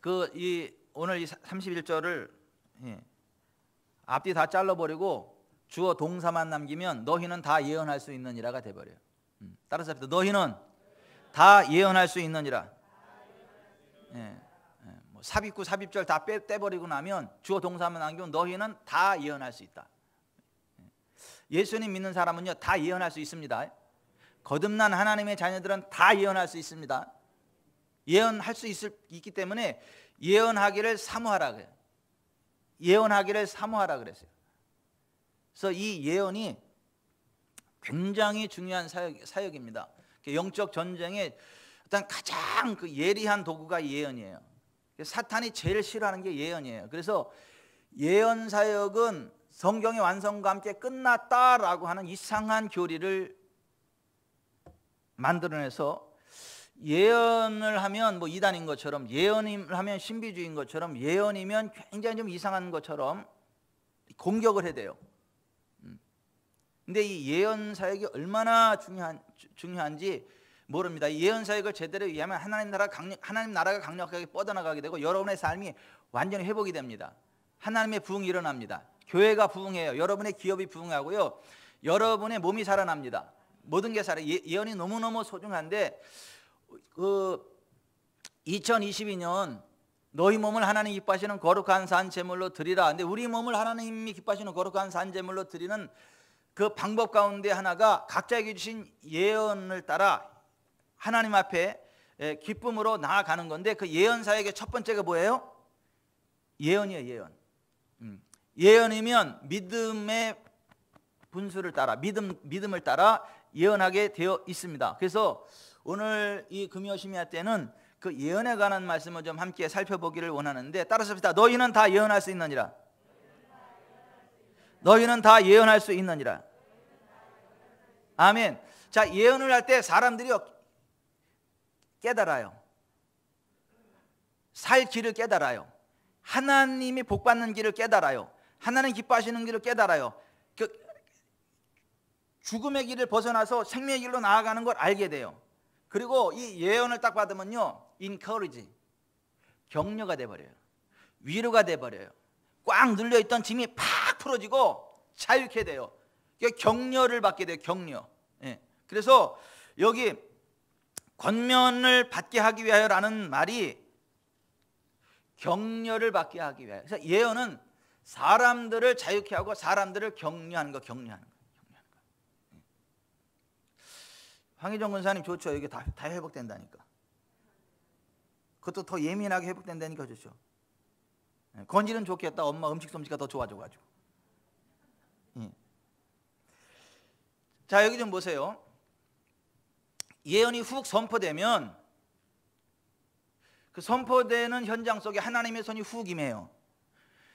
오늘 이 31절을 앞뒤 다 잘라버리고 주어 동사만 남기면 너희는 다 예언할 수 있느니라가 돼버려요. 따라서 합시다. 너희는 다 예언할 수 있느니라. 뭐 삽입구 삽입절 다 떼버리고 나면 주어 동사만 남기면 너희는 다 예언할 수 있다. 예수님 믿는 사람은요 다 예언할 수 있습니다. 거듭난 하나님의 자녀들은 다 예언할 수 있습니다. 예언할 수 있기 때문에 예언하기를 사모하라 그래요. 예언하기를 사모하라 그랬어요. 그래서 이 예언이 굉장히 중요한 사역입니다. 영적 전쟁의 어떤 가장 그 예리한 도구가 예언이에요. 사탄이 제일 싫어하는 게 예언이에요. 그래서 예언 사역은 성경의 완성과 함께 끝났다라고 하는 이상한 교리를 만들어내서 예언을 하면 뭐 이단인 것처럼, 예언을 하면 신비주의인 것처럼, 예언이면 굉장히 좀 이상한 것처럼 공격을 해대요. 근데 이 예언 사역이 얼마나 중요한지 모릅니다. 이 예언 사역을 제대로 이해하면 하나님 나라가 강력하게 뻗어나가게 되고 여러분의 삶이 완전히 회복이 됩니다. 하나님의 부흥이 일어납니다. 교회가 부흥해요. 여러분의 기업이 부흥하고요. 여러분의 몸이 살아납니다. 모든 게 살아요. 예언이 너무너무 소중한데 2022년 너희 몸을 하나님 기뻐하시는 거룩한 산 제물로 드리라. 근데 우리 몸을 하나님이 기뻐하시는 거룩한 산 제물로 드리는 그 방법 가운데 하나가 각자에게 주신 예언을 따라 하나님 앞에 기쁨으로 나아가는 건데, 그 예언 사역의 첫 번째가 뭐예요? 예언이에요. 예언. 예언이면 믿음의 분수를 따라 믿음을 따라 예언하게 되어 있습니다. 그래서 오늘 이 금요심야 때는 그 예언에 관한 말씀을 좀 함께 살펴보기를 원하는데, 따라서 합시다. 너희는 다 예언할 수 있느니라. 너희는 다 예언할 수 있느니라. 아멘. 자, 예언을 할 때 사람들이 깨달아요. 살 길을 깨달아요. 하나님이 복받는 길을 깨달아요. 하나님 기뻐하시는 길을 깨달아요. 죽음의 길을 벗어나서 생명의 길로 나아가는 걸 알게 돼요. 그리고 이 예언을 딱 받으면요, encourage, 격려가 돼버려요. 위로가 돼버려요. 꽉 눌려있던 짐이 팍 풀어지고 자유케 돼요. 격려를 받게 돼요. 격려. 그래서 여기 권면을 받게 하기 위하여라는 말이 격려를 받게 하기 위하여. 그래서 예언은 사람들을 자유케 하고 사람들을 격려하는 거. 황희정 권사님 좋죠. 이게 다 회복된다니까. 그것도 더 예민하게 회복된다니까 좋죠. 건지는 좋겠다. 엄마 음식 솜씨가 더 좋아져가지고. 자, 여기 좀 보세요. 예언이 훅 선포되면 그 선포되는 현장 속에 하나님의 손이 훅 임해요.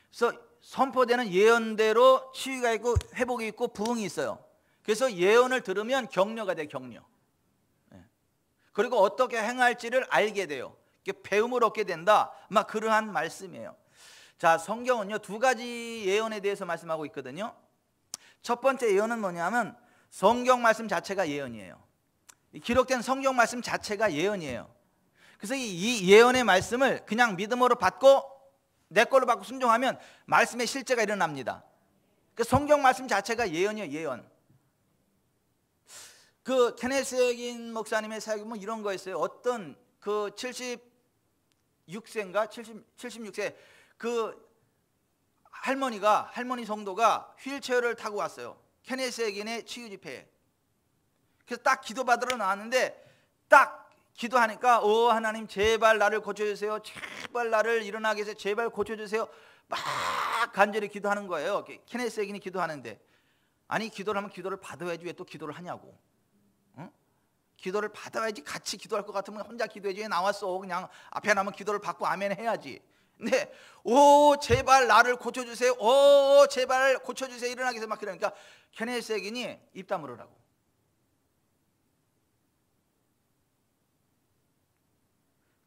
그래서 선포되는 예언대로 치유가 있고 회복이 있고 부흥이 있어요. 그래서 예언을 들으면 격려가 돼요. 격려. 그리고 어떻게 행할지를 알게 돼요. 배움을 얻게 된다. 막 그러한 말씀이에요. 자, 성경은요 두 가지 예언에 대해서 말씀하고 있거든요. 첫 번째 예언은 뭐냐면 성경 말씀 자체가 예언이에요. 기록된 성경 말씀 자체가 예언이에요. 그래서 이 예언의 말씀을 그냥 믿음으로 받고 내 걸로 받고 순종하면 말씀의 실제가 일어납니다. 그 성경 말씀 자체가 예언이에요. 예언. 그 케네스 해긴 목사님의 사역이 뭐 이런 거였어요. 어떤 그 76세인가 76세 그 할머니 성도가 휠체어를 타고 왔어요. 케네스 해긴의 치유 집회에. 그래서 딱 기도받으러 나왔는데 딱 기도하니까 오 하나님 제발 나를 고쳐주세요. 제발 나를 일어나게 해서 제발 고쳐주세요. 막 간절히 기도하는 거예요. 케네스 해긴이 기도하는데, 아니 기도를 하면 기도를 받아야지 왜 또 기도를 하냐고. 기도를 받아야지. 같이 기도할 것 같으면 혼자 기도해야지. 왜 나왔어. 그냥 앞에 나면 기도를 받고 아멘 해야지. 근데 오 제발 나를 고쳐주세요. 오 제발 고쳐주세요. 일어나게 해서 막 그러니까 케네스 해긴이 입 다물으라고.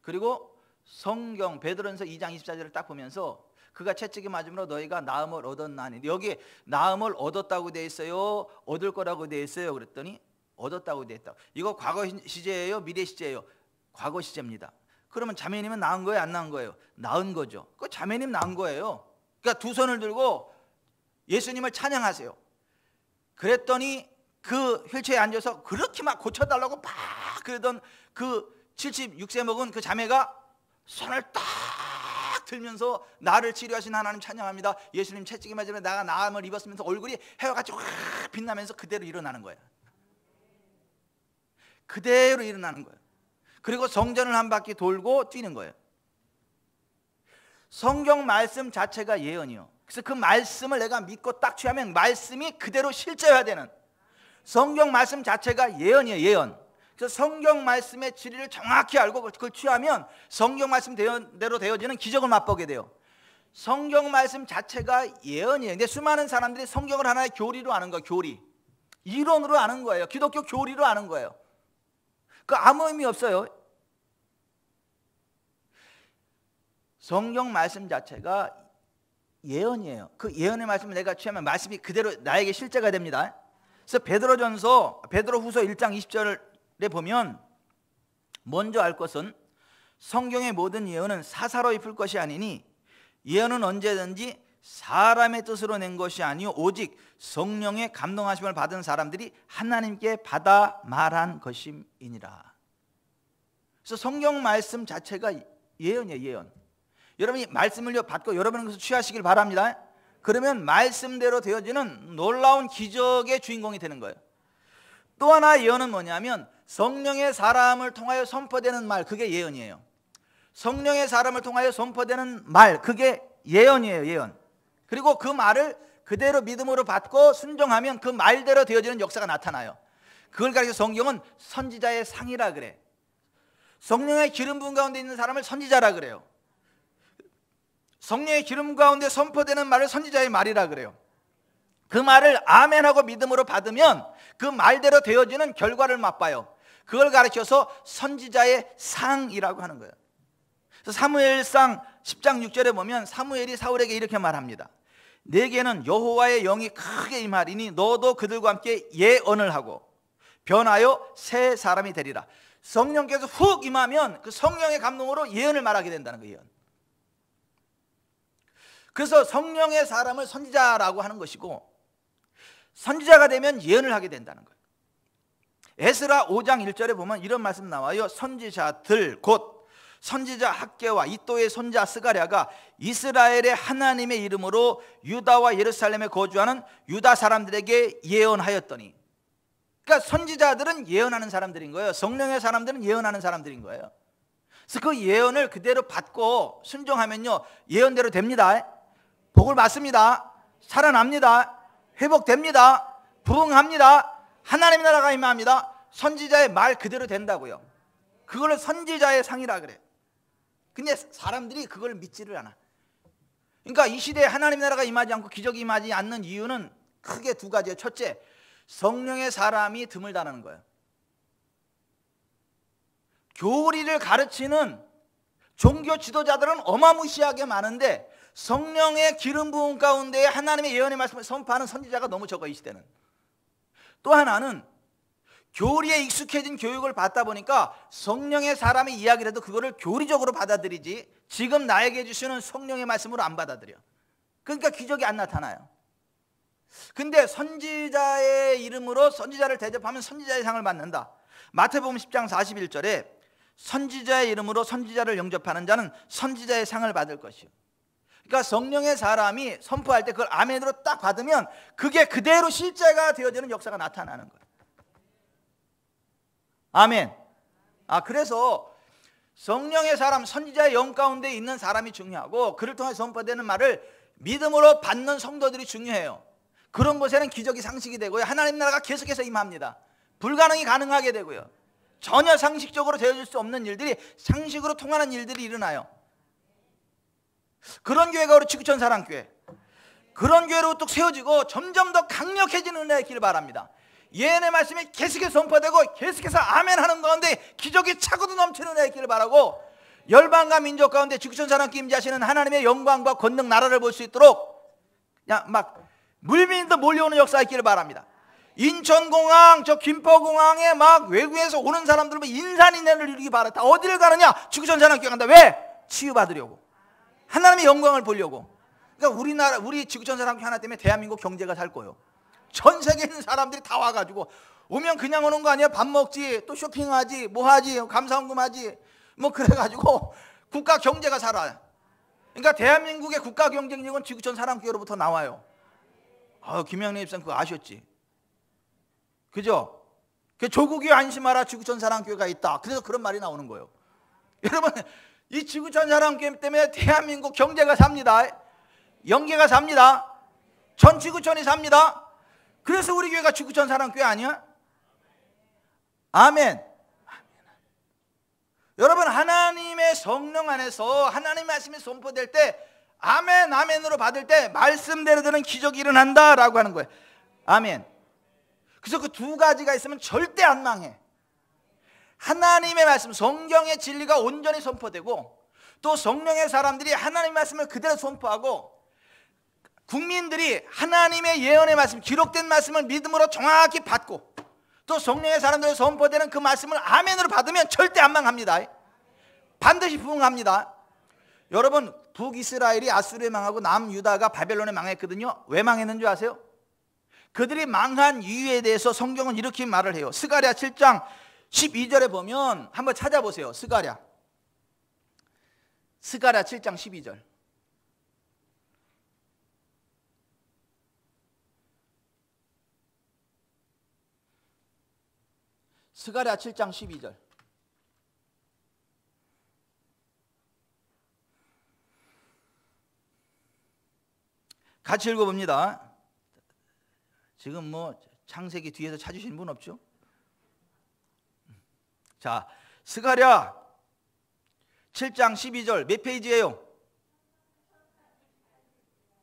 그리고 성경 베드로전서 2장 24절을 딱 보면서 그가 채찍에 맞음으로 너희가 나음을 얻었나니, 여기 나음을 얻었다고 돼 있어요? 얻을 거라고 돼 있어요? 그랬더니 얻었다고 돼 있다. 이거 과거 시제예요? 미래 시제예요? 과거 시제입니다. 그러면 자매님은 나은 거예요, 안 나은 거예요? 나은 거죠. 그 자매님 나은 거예요. 그러니까 두 손을 들고 예수님을 찬양하세요. 그랬더니 그 휠체어에 앉아서 그렇게 막 고쳐달라고 막 그러던 그 76세 먹은 그 자매가 손을 딱 들면서 나를 치료하신 하나님 찬양합니다. 예수님 채찍에 맞으면 내가 나음을 입었으면서 얼굴이 해와같이 확 빛나면서 그대로 일어나는 거예요. 그대로 일어나는 거예요. 그리고 성전을 한 바퀴 돌고 뛰는 거예요. 성경 말씀 자체가 예언이요. 그래서 그 말씀을 내가 믿고 딱 취하면 말씀이 그대로 실제화 되는, 성경 말씀 자체가 예언이에요. 예언. 그래서 성경 말씀의 진리를 정확히 알고 그걸 취하면 성경 말씀대로 되어지는 기적을 맛보게 돼요. 성경 말씀 자체가 예언이에요. 근데 수많은 사람들이 성경을 하나의 교리로 아는 거예요. 교리. 이론으로 아는 거예요. 기독교 교리로 아는 거예요. 그 아무 의미 없어요. 성경 말씀 자체가 예언이에요. 그 예언의 말씀을 내가 취하면 말씀이 그대로 나에게 실제가 됩니다. 그래서 베드로후서 1장 20절에 보면 먼저 알 것은 성경의 모든 예언은 사사로이 풀 것이 아니니 예언은 언제든지 사람의 뜻으로 낸 것이 아니요 오직 성령의 감동하심을 받은 사람들이 하나님께 받아 말한 것임이니라. 그래서 성경 말씀 자체가 예언이에요. 예언. 여러분이 말씀을 받고 여러분은 그것을 취하시길 바랍니다. 그러면 말씀대로 되어지는 놀라운 기적의 주인공이 되는 거예요. 또 하나 예언은 뭐냐면 성령의 사람을 통하여 선포되는 말, 그게 예언이에요. 성령의 사람을 통하여 선포되는 말, 그게 예언이에요. 예언. 그리고 그 말을 그대로 믿음으로 받고 순종하면 그 말대로 되어지는 역사가 나타나요. 그걸 가리켜 성경은 선지자의 상이라 그래. 성령의 기름 부은 가운데 있는 사람을 선지자라 그래요. 성령의 기름 가운데 선포되는 말을 선지자의 말이라 그래요. 그 말을 아멘하고 믿음으로 받으면 그 말대로 되어지는 결과를 맛봐요. 그걸 가르쳐서 선지자의 상이라고 하는 거예요. 그래서 사무엘상 10장 6절에 보면 사무엘이 사울에게 이렇게 말합니다. 내게는 여호와의 영이 크게 임하리니 너도 그들과 함께 예언을 하고 변하여 새 사람이 되리라. 성령께서 훅 임하면 그 성령의 감동으로 예언을 말하게 된다는 거예요. 예언. 그래서 성령의 사람을 선지자라고 하는 것이고 선지자가 되면 예언을 하게 된다는 거예요. 에스라 5장 1절에 보면 이런 말씀 나와요. 선지자들 곧 선지자 학개와 이또의 손자 스가랴가 이스라엘의 하나님의 이름으로 유다와 예루살렘에 거주하는 유다 사람들에게 예언하였더니, 그러니까 선지자들은 예언하는 사람들인 거예요. 성령의 사람들은 예언하는 사람들인 거예요. 그래서 그 예언을 그대로 받고 순종하면요 예언대로 됩니다. 복을 받습니다. 살아납니다. 회복됩니다. 부흥합니다. 하나님의 나라가 임합니다. 선지자의 말 그대로 된다고요. 그걸 선지자의 상이라 그래. 근데 사람들이 그걸 믿지를 않아. 그러니까 이 시대에 하나님의 나라가 임하지 않고 기적이 임하지 않는 이유는 크게 두 가지예요. 첫째, 성령의 사람이 드물다는 거예요. 교리를 가르치는 종교 지도자들은 어마무시하게 많은데 성령의 기름 부음 가운데 하나님의 예언의 말씀을 선포하는 선지자가 너무 적어. 이 시대는. 또 하나는 교리에 익숙해진 교육을 받다 보니까 성령의 사람이 이야기를 해도 그거를 교리적으로 받아들이지 지금 나에게 주시는 성령의 말씀으로 안 받아들여. 그러니까 기적이 안 나타나요. 근데 선지자의 이름으로 선지자를 대접하면 선지자의 상을 받는다. 마태복음 10장 41절에 선지자의 이름으로 선지자를 영접하는 자는 선지자의 상을 받을 것이요. 그러니까 성령의 사람이 선포할 때 그걸 아멘으로 딱 받으면 그게 그대로 실제가 되어지는 역사가 나타나는 거예요. 아멘. 그래서 성령의 사람, 선지자의 영 가운데 있는 사람이 중요하고 그를 통해 선포되는 말을 믿음으로 받는 성도들이 중요해요. 그런 곳에는 기적이 상식이 되고요. 하나님 나라가 계속해서 임합니다. 불가능이 가능하게 되고요. 전혀 상식적으로 되어질 수 없는 일들이 상식으로 통하는 일들이 일어나요. 그런 교회가 우리 지구촌 사랑교회, 그런 교회로 또 세워지고 점점 더 강력해지는 은혜의 길 바랍니다. 예언의 말씀이 계속해서 선포되고 계속해서 아멘하는 가운데 기적이 차고도 넘치는 은혜의 길을 바라고 열방과 민족 가운데 지구촌 사랑교회 임재하시는 하나님의 영광과 권능 나라를 볼 수 있도록 그냥 막 물밀듯 몰려오는 역사의 길을 바랍니다. 인천공항, 저 김포공항에 막 외국에서 오는 사람들 인산인해를 이루기 바라. 다 어디를 가느냐? 지구촌 사랑교회 간다. 왜? 치유받으려고. 하나님의 영광을 보려고. 그러니까 우리 지구촌 사랑교회 하나 때문에 대한민국 경제가 살 거예요. 전 세계에 있는 사람들이 다 와가지고 오면 그냥 오는 거 아니야? 밥 먹지, 또 쇼핑하지, 뭐 하지, 감사원금하지, 뭐 그래가지고 국가 경제가 살아요. 그러니까 대한민국의 국가 경쟁력은 지구촌 사랑교회로부터 나와요. 김영래 입장 그거 아셨지? 그죠? 조국이 안심하라 지구촌 사랑교회가 있다. 그래서 그런 말이 나오는 거예요. 여러분, 이 지구촌 사랑교회 때문에 대한민국 경제가 삽니다. 영계가 삽니다. 전 지구촌이 삽니다. 그래서 우리 교회가 지구촌 사랑교회 아니야? 아멘. 여러분, 하나님의 성령 안에서 하나님의 말씀이 선포될 때 아멘, 아멘으로 받을 때 말씀대로 되는 기적이 일어난다라고 하는 거예요. 아멘. 그래서 그 두 가지가 있으면 절대 안 망해. 하나님의 말씀, 성경의 진리가 온전히 선포되고 또 성령의 사람들이 하나님의 말씀을 그대로 선포하고 국민들이 하나님의 예언의 말씀, 기록된 말씀을 믿음으로 정확히 받고 또 성령의 사람들이 선포되는 그 말씀을 아멘으로 받으면 절대 안 망합니다. 반드시 부흥합니다. 여러분, 북이스라엘이 아수르에 망하고 남유다가 바벨론에 망했거든요. 왜 망했는 줄 아세요? 그들이 망한 이유에 대해서 성경은 이렇게 말을 해요. 스가랴 7장 12절에 보면 한번 찾아보세요. 스가랴 7장 12절. 스가랴 7장 12절. 같이 읽어봅니다. 지금 뭐 창세기 뒤에서 찾으시는 분 없죠? 자, 스가랴 7장 12절 몇 페이지예요?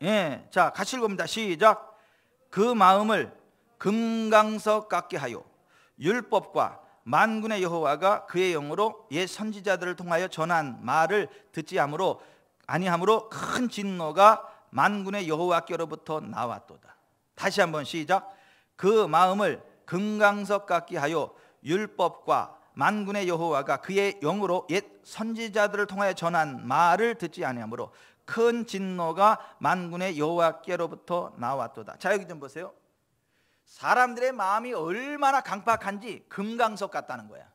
예, 자, 같이 읽어봅니다. 시작. 그 마음을 금강석 같게 하여 율법과 만군의 여호와가 그의 영으로 옛 선지자들을 통하여 전한 말을 듣지 아니하므로 큰 진노가 만군의 여호와께로부터 나왔도다. 다시 한번 시작. 그 마음을 금강석 같게 하여 율법과 만군의 여호와가 그의 영으로 옛 선지자들을 통하여 전한 말을 듣지 아니하므로 큰 진노가 만군의 여호와께로부터 나왔도다. 자, 여기 좀 보세요. 사람들의 마음이 얼마나 강팍한지 금강석 같다는 거야.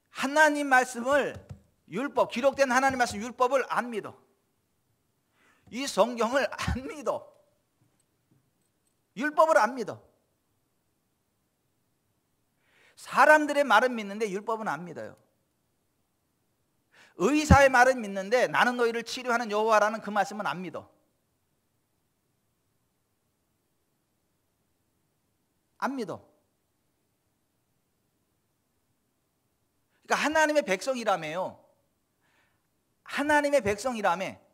하나님 말씀을, 율법, 기록된 하나님 말씀 율법을 안 믿어. 이 성경을 안 믿어. 율법을 안 믿어. 사람들의 말은 믿는데 율법은 안 믿어요. 의사의 말은 믿는데 나는 너희를 치료하는 여호와라는 그 말씀은 안 믿어. 안 믿어. 그러니까 하나님의 백성이라며요. 하나님의 백성이라며.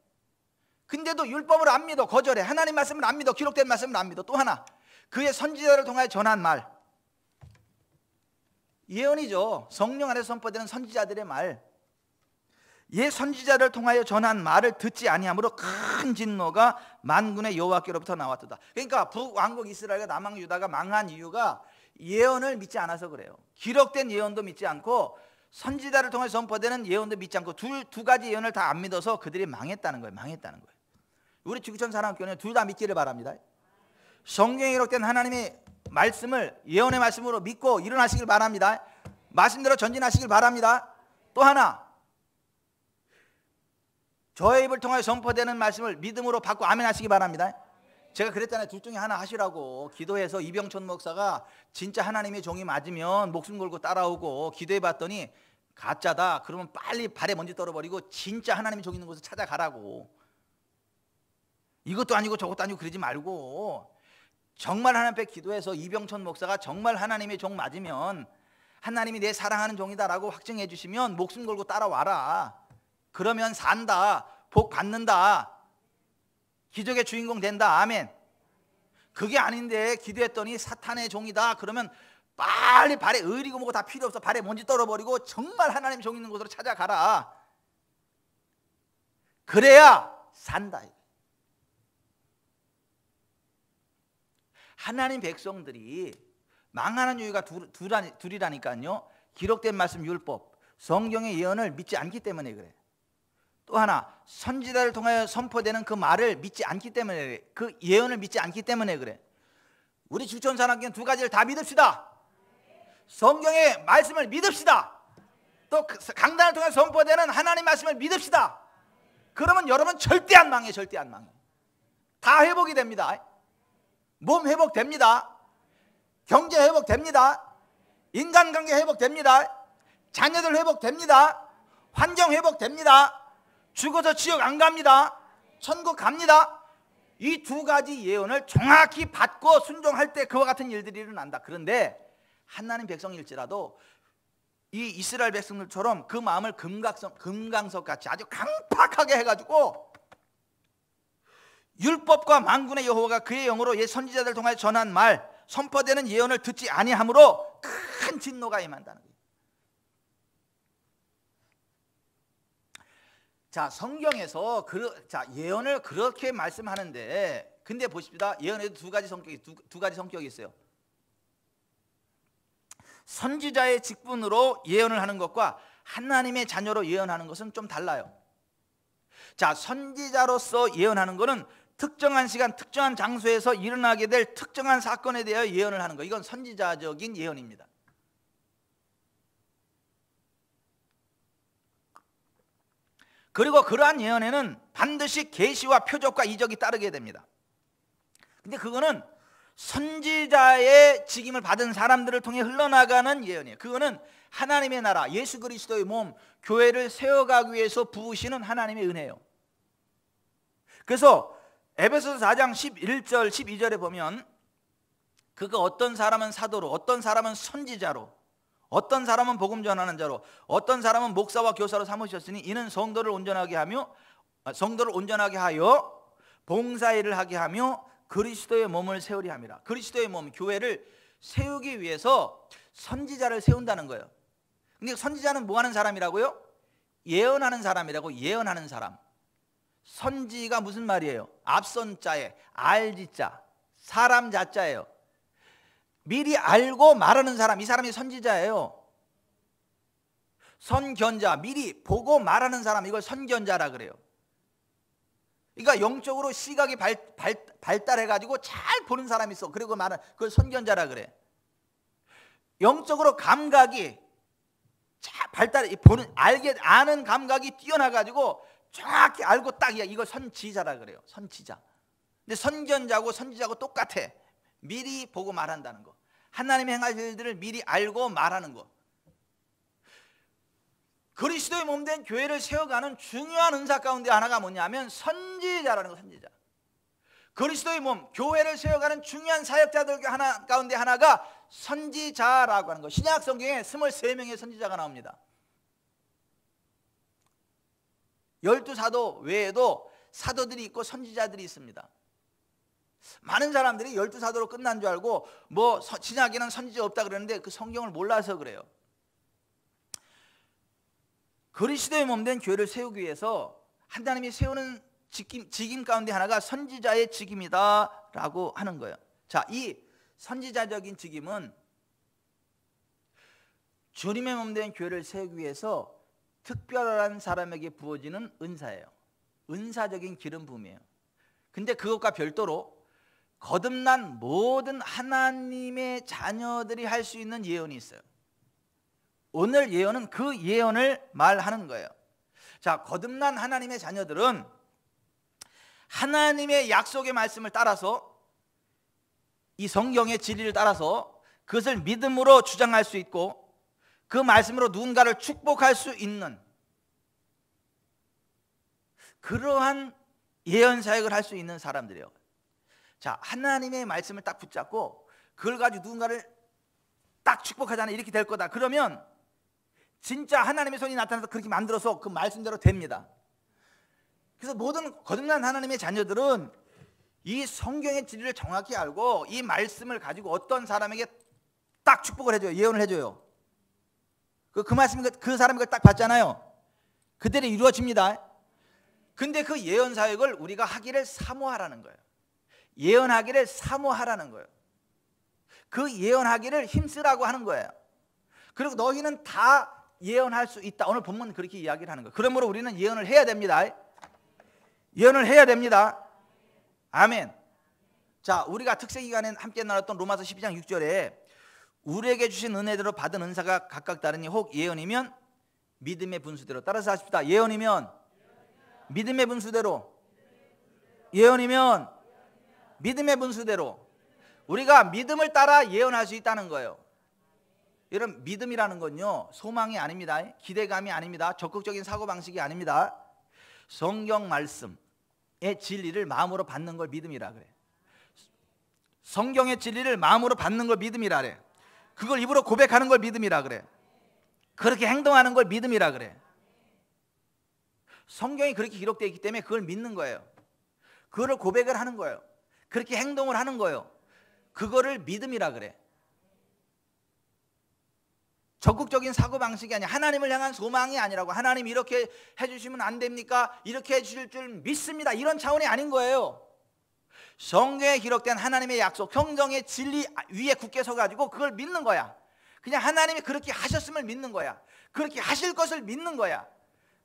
근데도 율법을 안 믿어. 거절해. 하나님 말씀을 안 믿어. 기록된 말씀을 안 믿어. 또 하나, 그의 선지자를 통하여 전한 말, 예언이죠. 성령 안에서 선포되는 선지자들의 말. 옛 선지자를 통하여 전한 말을 듣지 아니하므로 큰 진노가 만군의 여호와께로부터 나왔도다. 그러니까 북왕국 이스라엘과 남왕 유다가 망한 이유가 예언을 믿지 않아서 그래요. 기록된 예언도 믿지 않고 선지자를 통해 선포되는 예언도 믿지 않고 두 가지 예언을 다 안 믿어서 그들이 망했다는 거예요. 망했다는 거예요. 우리 지구촌 사랑교회는 둘 다 믿기를 바랍니다. 성경에 기록된 하나님의 말씀을 예언의 말씀으로 믿고 일어나시길 바랍니다. 말씀대로 전진하시길 바랍니다. 또 하나, 저의 입을 통하여 선포되는 말씀을 믿음으로 받고 아멘 하시기 바랍니다. 제가 그랬잖아요. 둘 중에 하나 하시라고. 기도해서 이병천 목사가 진짜 하나님의 종이 맞으면 목숨 걸고 따라오고, 기도해 봤더니 가짜다. 그러면 빨리 발에 먼지 떨어버리고 진짜 하나님의 종 있는 곳을 찾아가라고. 이것도 아니고 저것도 아니고 그러지 말고 정말 하나님 앞에 기도해서 이병천 목사가 정말 하나님의 종 맞으면 하나님이 내 사랑하는 종이다라고 확증해 주시면 목숨 걸고 따라와라. 그러면 산다, 복 받는다, 기적의 주인공 된다. 아멘. 그게 아닌데 기도했더니 사탄의 종이다. 그러면 빨리 발에 의리고 뭐고 다 필요 없어. 발에 먼지 떨어버리고 정말 하나님 종 있는 곳으로 찾아가라. 그래야 산다. 하나님 백성들이 망하는 이유가 둘이라니까요. 기록된 말씀 율법, 성경의 예언을 믿지 않기 때문에 그래. 또 하나, 선지자를 통하여 선포되는 그 말을 믿지 않기 때문에 그래. 그 예언을 믿지 않기 때문에 그래. 우리 주천산학교는 두 가지를 다 믿읍시다. 성경의 말씀을 믿읍시다. 또 강단을 통해 선포되는 하나님 말씀을 믿읍시다. 그러면 여러분 절대 안 망해. 절대 안 망해. 다 회복이 됩니다. 몸 회복됩니다. 경제 회복됩니다. 인간관계 회복됩니다. 자녀들 회복됩니다. 환경 회복됩니다. 죽어서 지옥 안 갑니다. 천국 갑니다. 이 두 가지 예언을 정확히 받고 순종할 때 그와 같은 일들이 일어난다. 그런데 하나님 백성일지라도 이 이스라엘 백성들처럼 그 마음을 금강석같이 아주 강팍하게 해가지고 율법과 만군의 여호와가 그의 영으로 옛 선지자들 통하여 전한 말, 선포되는 예언을 듣지 아니하므로 큰 진노가 임한다는 거예요. 자, 성경에서 예언을 그렇게 말씀하는데, 근데 보십시다. 예언에도 두 가지 성격이 있어요. 선지자의 직분으로 예언을 하는 것과 하나님의 자녀로 예언하는 것은 좀 달라요. 자, 선지자로서 예언하는 것은 특정한 시간, 특정한 장소에서 일어나게 될 특정한 사건에 대하여 예언을 하는 것. 이건 선지자적인 예언입니다. 그리고 그러한 예언에는 반드시 계시와 표적과 이적이 따르게 됩니다. 근데 그거는 선지자의 직임을 받은 사람들을 통해 흘러나가는 예언이에요. 그거는 하나님의 나라, 예수 그리스도의 몸, 교회를 세워가기 위해서 부으시는 하나님의 은혜예요. 그래서 에베소서 4장 11절 12절에 보면 그가 어떤 사람은 사도로, 어떤 사람은 선지자로, 어떤 사람은 복음 전하는 자로, 어떤 사람은 목사와 교사로 삼으셨으니 이는 성도를 온전하게 하여 봉사일을 하게 하며 그리스도의 몸을 세우리 함이라. 그리스도의 몸, 교회를 세우기 위해서 선지자를 세운다는 거예요. 근데 선지자는 뭐 하는 사람이라고요? 예언하는 사람이라고. 예언하는 사람. 선지가 무슨 말이에요? 앞선 자에 알지자, 사람 자자예요. 미리 알고 말하는 사람, 이 사람이 선지자예요. 선견자, 미리 보고 말하는 사람, 이걸 선견자라 그래요. 그러니까 영적으로 시각이 발달해가지고 잘 보는 사람이 있어. 그리고 말은 그걸 선견자라 그래. 영적으로 감각이 잘 아는 감각이 뛰어나가지고 정확히 알고 딱 이걸 선지자라 그래요. 선지자. 근데 선견자고 선지자고 똑같아. 미리 보고 말한다는 거. 하나님의 행하실 일들을 미리 알고 말하는 거. 그리스도의 몸된 교회를 세워가는 중요한 은사 가운데 하나가 뭐냐면 선지자라는 거. 선지자. 그리스도의 몸, 교회를 세워가는 중요한 사역자들 가운데 하나가 선지자라고 하는 거. 신약 성경에 23명의 선지자가 나옵니다. 12사도 외에도 사도들이 있고 선지자들이 있습니다. 많은 사람들이 12사도로 끝난 줄 알고 뭐 신약에는 선지자 없다 그러는데 그 성경을 몰라서 그래요. 그리스도의 몸된 교회를 세우기 위해서 하나님이 세우는 직임 가운데 하나가 선지자의 직임이다 라고 하는 거예요. 자, 이 선지자적인 직임은 주님의 몸된 교회를 세우기 위해서 특별한 사람에게 부어지는 은사예요. 은사적인 기름 부음이에요. 근데 그것과 별도로 거듭난 모든 하나님의 자녀들이 할 수 있는 예언이 있어요. 오늘 예언은 그 예언을 말하는 거예요. 자, 거듭난 하나님의 자녀들은 하나님의 약속의 말씀을 따라서, 이 성경의 진리를 따라서 그것을 믿음으로 주장할 수 있고 그 말씀으로 누군가를 축복할 수 있는 그러한 예언 사역을 할 수 있는 사람들이에요. 자, 하나님의 말씀을 딱 붙잡고 그걸 가지고 누군가를 딱 축복하잖아요. 이렇게 될 거다. 그러면 진짜 하나님의 손이 나타나서 그렇게 만들어서 그 말씀대로 됩니다. 그래서 모든 거듭난 하나님의 자녀들은 이 성경의 진리를 정확히 알고 이 말씀을 가지고 어떤 사람에게 딱 축복을 해줘요. 예언을 해줘요. 그 말씀, 그 사람이 그걸 딱 받잖아요. 그대로 이루어집니다. 근데 그 예언 사역을 우리가 하기를 사모하라는 거예요. 예언하기를 사모하라는 거예요. 그 예언하기를 힘쓰라고 하는 거예요. 그리고 너희는 다 예언할 수 있다. 오늘 본문 그렇게 이야기를 하는 거예요. 그러므로 우리는 예언을 해야 됩니다. 예언을 해야 됩니다. 아멘. 자, 우리가 특세 기간에 함께 나눴던 로마서 12장 6절에 우리에게 주신 은혜대로 받은 은사가 각각 다르니 혹 예언이면 믿음의 분수대로. 따라서 하십시다. 예언이면 믿음의 분수대로. 예언이면 믿음의 분수대로. 우리가 믿음을 따라 예언할 수 있다는 거예요. 여러분, 믿음이라는 건요, 소망이 아닙니다. 기대감이 아닙니다. 적극적인 사고방식이 아닙니다. 성경 말씀의 진리를 마음으로 받는 걸 믿음이라 그래. 성경의 진리를 마음으로 받는 걸 믿음이라 그래. 그걸 입으로 고백하는 걸 믿음이라 그래. 그렇게 행동하는 걸 믿음이라 그래. 성경이 그렇게 기록되어 있기 때문에 그걸 믿는 거예요. 그거를 고백을 하는 거예요. 그렇게 행동을 하는 거예요. 그거를 믿음이라 그래. 적극적인 사고방식이 아니야. 하나님을 향한 소망이 아니라고. 하나님 이렇게 해주시면 안 됩니까? 이렇게 해주실 줄 믿습니다. 이런 차원이 아닌 거예요. 성경에 기록된 하나님의 약속, 성경의 진리 위에 굳게 서가지고 그걸 믿는 거야. 그냥 하나님이 그렇게 하셨음을 믿는 거야. 그렇게 하실 것을 믿는 거야.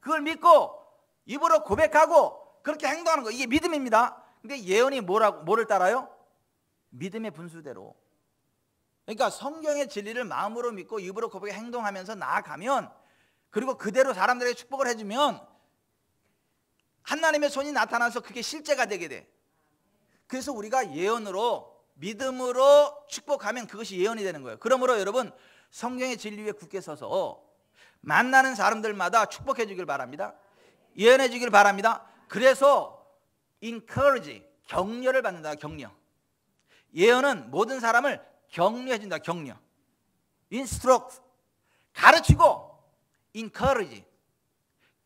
그걸 믿고 입으로 고백하고 그렇게 행동하는 거. 이게 믿음입니다. 근데 예언이 뭐를 따라요? 믿음의 분수대로. 그러니까 성경의 진리를 마음으로 믿고 입으로 고백해 행동하면서 나아가면, 그리고 그대로 사람들에게 축복을 해주면 하나님의 손이 나타나서 그게 실제가 되게 돼. 그래서 우리가 예언으로 믿음으로 축복하면 그것이 예언이 되는 거예요. 그러므로 여러분, 성경의 진리 위에 굳게 서서 만나는 사람들마다 축복해 주길 바랍니다. 예언해 주길 바랍니다. 그래서 encourage, 격려를 받는다. 격려. 예언은 모든 사람을 격려해 준다. 격려. instruct, 가르치고 encourage,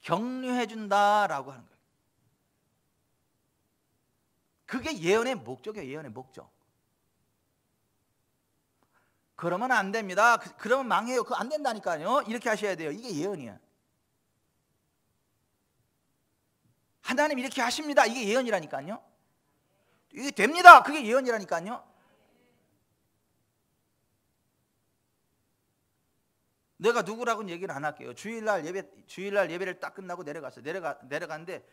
격려해 준다라고 하는 거예요. 그게 예언의 목적이에요. 예언의 목적. 그러면 안 됩니다. 그러면 망해요. 그거 안 된다니까요. 이렇게 하셔야 돼요. 이게 예언이야. 하나님 이렇게 하십니다. 이게 예언이라니까요. 이게 됩니다. 그게 예언이라니까요. 내가 누구라고는 얘기를 안 할게요. 주일날 예배를 딱 끝나고 내려갔어요. 내려갔는데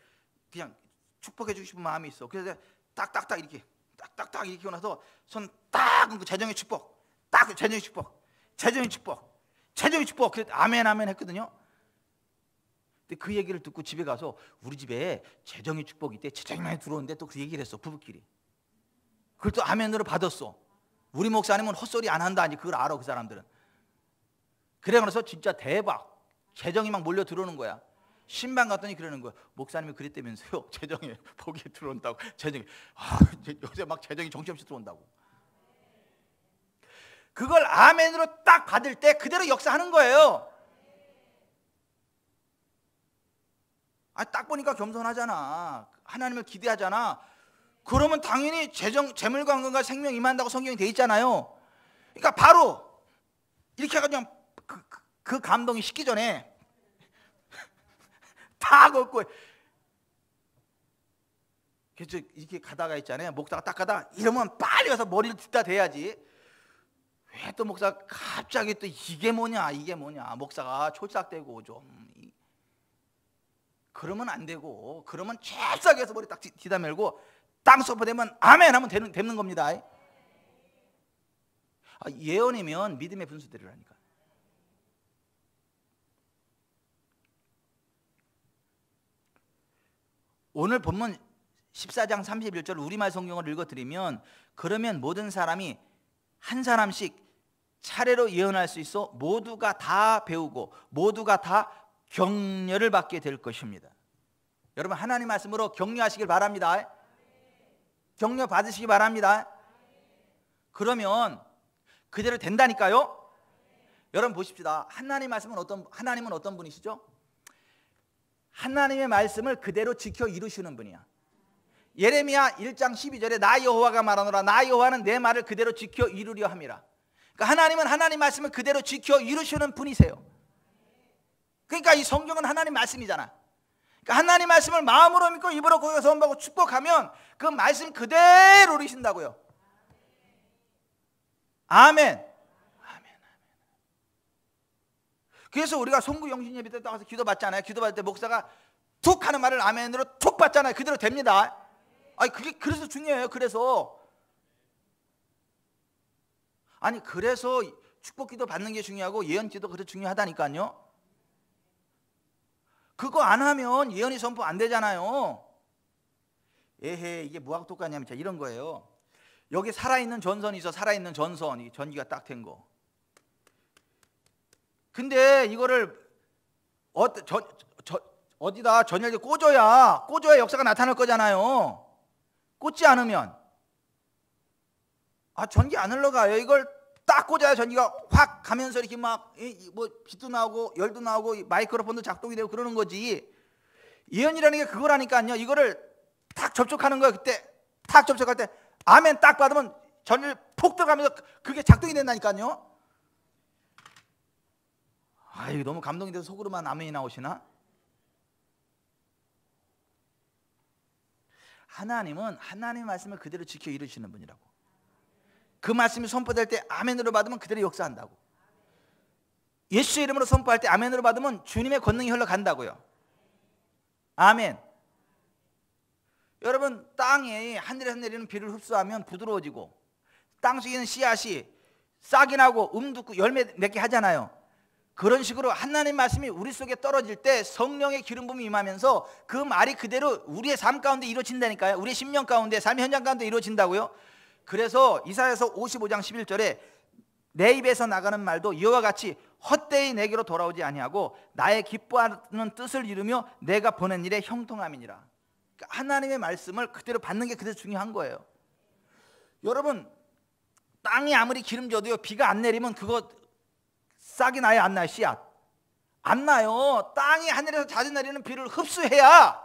그냥 축복해 주고 싶은 마음이 있어. 그래서 딱딱딱 이렇게 딱딱딱 이렇게 하고 나서 손 딱 얹고 재정의 축복, 딱 재정의 축복, 재정의 축복, 재정의 축복. 그래서 아멘 아멘 했거든요. 근데 그 얘기를 듣고 집에 가서 우리 집에 재정의 축복이 있대. 재정이 많이 들어오는데 또 그 얘기를 했어. 부부끼리. 그걸 또 아멘으로 받았어. 우리 목사님은 헛소리 안 한다. 아니 그걸 알아. 그 사람들은. 그래 그래서 진짜 대박. 재정이 막 몰려 들어오는 거야. 신방 갔더니 그러는 거야. 목사님이 그랬다면서요. 재정이 복이 들어온다고. 재정이 요새 막 재정이 정신없이 들어온다고. 그걸 아멘으로 딱 받을 때 그대로 역사하는 거예요. 딱 보니까 겸손하잖아. 하나님을 기대하잖아. 그러면 당연히 재물과 건강과 생명 임한다고 성경이 돼 있잖아요. 그러니까 바로 이렇게 해가지고 그 감동이 식기 전에 다 걷고, 그래서 이렇게 가다가 있잖아요. 목사가 딱 가다 이러면 빨리 가서 머리를 뒷다 대야지. 왜 또 목사가 갑자기 또 이게 뭐냐 목사가 촐싹대고 좀 그러면 안 되고, 그러면 잽싸게 해서 머리 딱 뒤다 밀고 땅 엎어대면 아멘 하면 되는 겁니다. 예언이면 믿음의 분수대로라니까. 오늘 본문 14장 31절 우리말 성경을 읽어드리면, 그러면 모든 사람이 한 사람씩 차례로 예언할 수 있어 모두가 다 배우고 모두가 다 격려를 받게 될 것입니다. 여러분, 하나님 말씀으로 격려하시길 바랍니다. 격려 받으시기 바랍니다. 그러면 그대로 된다니까요. 여러분 보십시다. 하나님은 어떤 분이시죠? 하나님의 말씀을 그대로 지켜 이루시는 분이야. 예레미야 1장 12절에 나 여호와가 말하노라. 나 여호와는 내 말을 그대로 지켜 이루려 함이라. 그러니까 하나님은 하나님 말씀을 그대로 지켜 이루시는 분이세요. 그러니까 이 성경은 하나님 말씀이잖아. 그러니까 하나님 말씀을 마음으로 믿고 입으로 고백하고 선포하고 축복하면 그 말씀 그대로 이루신다고요. 아멘. 아멘. 그래서 우리가 송구 영신 예배 때 나가서 기도 받잖아요. 기도 받을 때 목사가 툭 하는 말을 아멘으로 툭 받잖아요. 그대로 됩니다. 아니 그게 그래서 중요해요. 그래서 축복 기도 받는 게 중요하고 예언 기도 그렇게 중요하다니까요. 그거 안 하면 예언이 선포 안 되잖아요. 에헤, 이게 뭐하고 똑같냐면 자, 이런 거예요. 여기 살아있는 전선이 있어. 살아있는 전선, 이 전기가 딱 된 거. 근데 이거를 어디다 전열기 꽂아야 역사가 나타날 거잖아요. 꽂지 않으면 전기 안 흘러가요. 이걸 딱 꽂아야 전기가 확 가면서 이렇게 막 뭐 빛도 나오고 열도 나오고 마이크로폰도 작동이 되고 그러는 거지. 예언이라는 게 그거라니까요. 이거를 딱 접촉하는 거야. 그때 딱 접촉할 때 아멘 딱 받으면 전율 폭 들어가면서 그게 작동이 된다니까요. 이거 너무 감동이 돼서 속으로만 아멘이 나오시나? 하나님은 하나님의 말씀을 그대로 지켜 이루시는 분이라고. 그 말씀이 선포될 때 아멘으로 받으면 그대로 역사한다고. 예수의 이름으로 선포할 때 아멘으로 받으면 주님의 권능이 흘러간다고요. 아멘. 여러분, 땅에 하늘에서 내리는 비를 흡수하면 부드러워지고 땅 속에 있는 씨앗이 싹이 나고 듣고 열매 맺게 하잖아요. 그런 식으로 하나님 말씀이 우리 속에 떨어질 때 성령의 기름 부음이 임하면서 그 말이 그대로 우리의 삶 가운데 이루어진다니까요. 우리의 심령 가운데, 삶의 현장 가운데 이루어진다고요. 그래서 이사야서 55장 11절에 내 입에서 나가는 말도 이와 같이 헛되이 내게로 돌아오지 아니하고 나의 기뻐하는 뜻을 이루며 내가 보낸 일에 형통함이니라. 그러니까 하나님의 말씀을 그대로 받는 게 그대로 중요한 거예요. 여러분, 땅이 아무리 기름져도요, 비가 안 내리면 그거 싹이 나요, 안 나요? 씨앗 안 나요. 땅이 하늘에서 자주 내리는 비를 흡수해야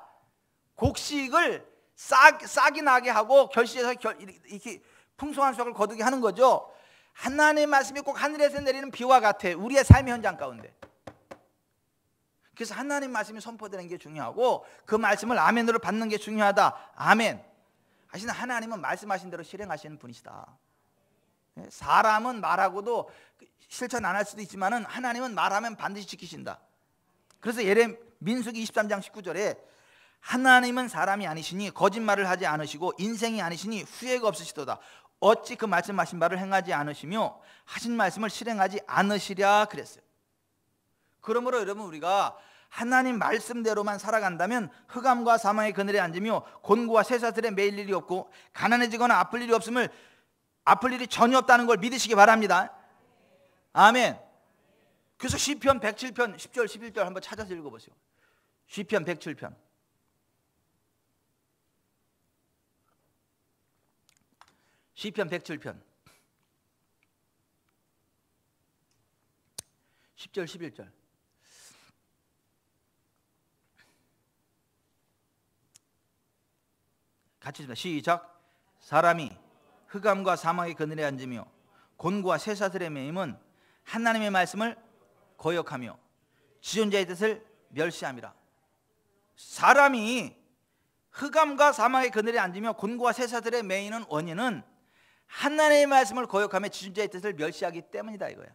곡식을 싹이 나게 하고 결실해서 이렇게 풍성한 수확을 거두게 하는 거죠. 하나님의 말씀이 꼭 하늘에서 내리는 비와 같아. 우리의 삶의 현장 가운데. 그래서 하나님 말씀이 선포되는 게 중요하고 그 말씀을 아멘으로 받는 게 중요하다. 아멘. 하시는 하나님은 말씀하신 대로 실행하시는 분이시다. 사람은 말하고도 실천 안 할 수도 있지만은 하나님은 말하면 반드시 지키신다. 그래서 민수기 23장 19절에 하나님은 사람이 아니시니 거짓말을 하지 않으시고 인생이 아니시니 후회가 없으시도다. 어찌 그 말씀하신 바를 행하지 않으시며 하신 말씀을 실행하지 않으시랴 그랬어요. 그러므로 여러분, 우리가 하나님 말씀대로만 살아간다면 흑암과 사망의 그늘에 앉으며 곤고와 쇠사슬에 매일 일이 없고 가난해지거나 아플 일이 전혀 없다는 걸 믿으시기 바랍니다. 아멘. 그래서 시편 107편 10절 11절 한번 찾아서 읽어보세요. 시편 107편 시편 107편 10절 11절 같이 읽습니다. 시작. 사람이 흑암과 사망의 그늘에 앉으며 곤고와 쇠사슬에 매임은 하나님의 말씀을 거역하며 지존자의 뜻을 멸시함이라. 사람이 흑암과 사망의 그늘에 앉으며 곤고와 쇠사슬에 매이는 원인은 하나님의 말씀을 거역하며 지존자의 뜻을 멸시하기 때문이다 이거야.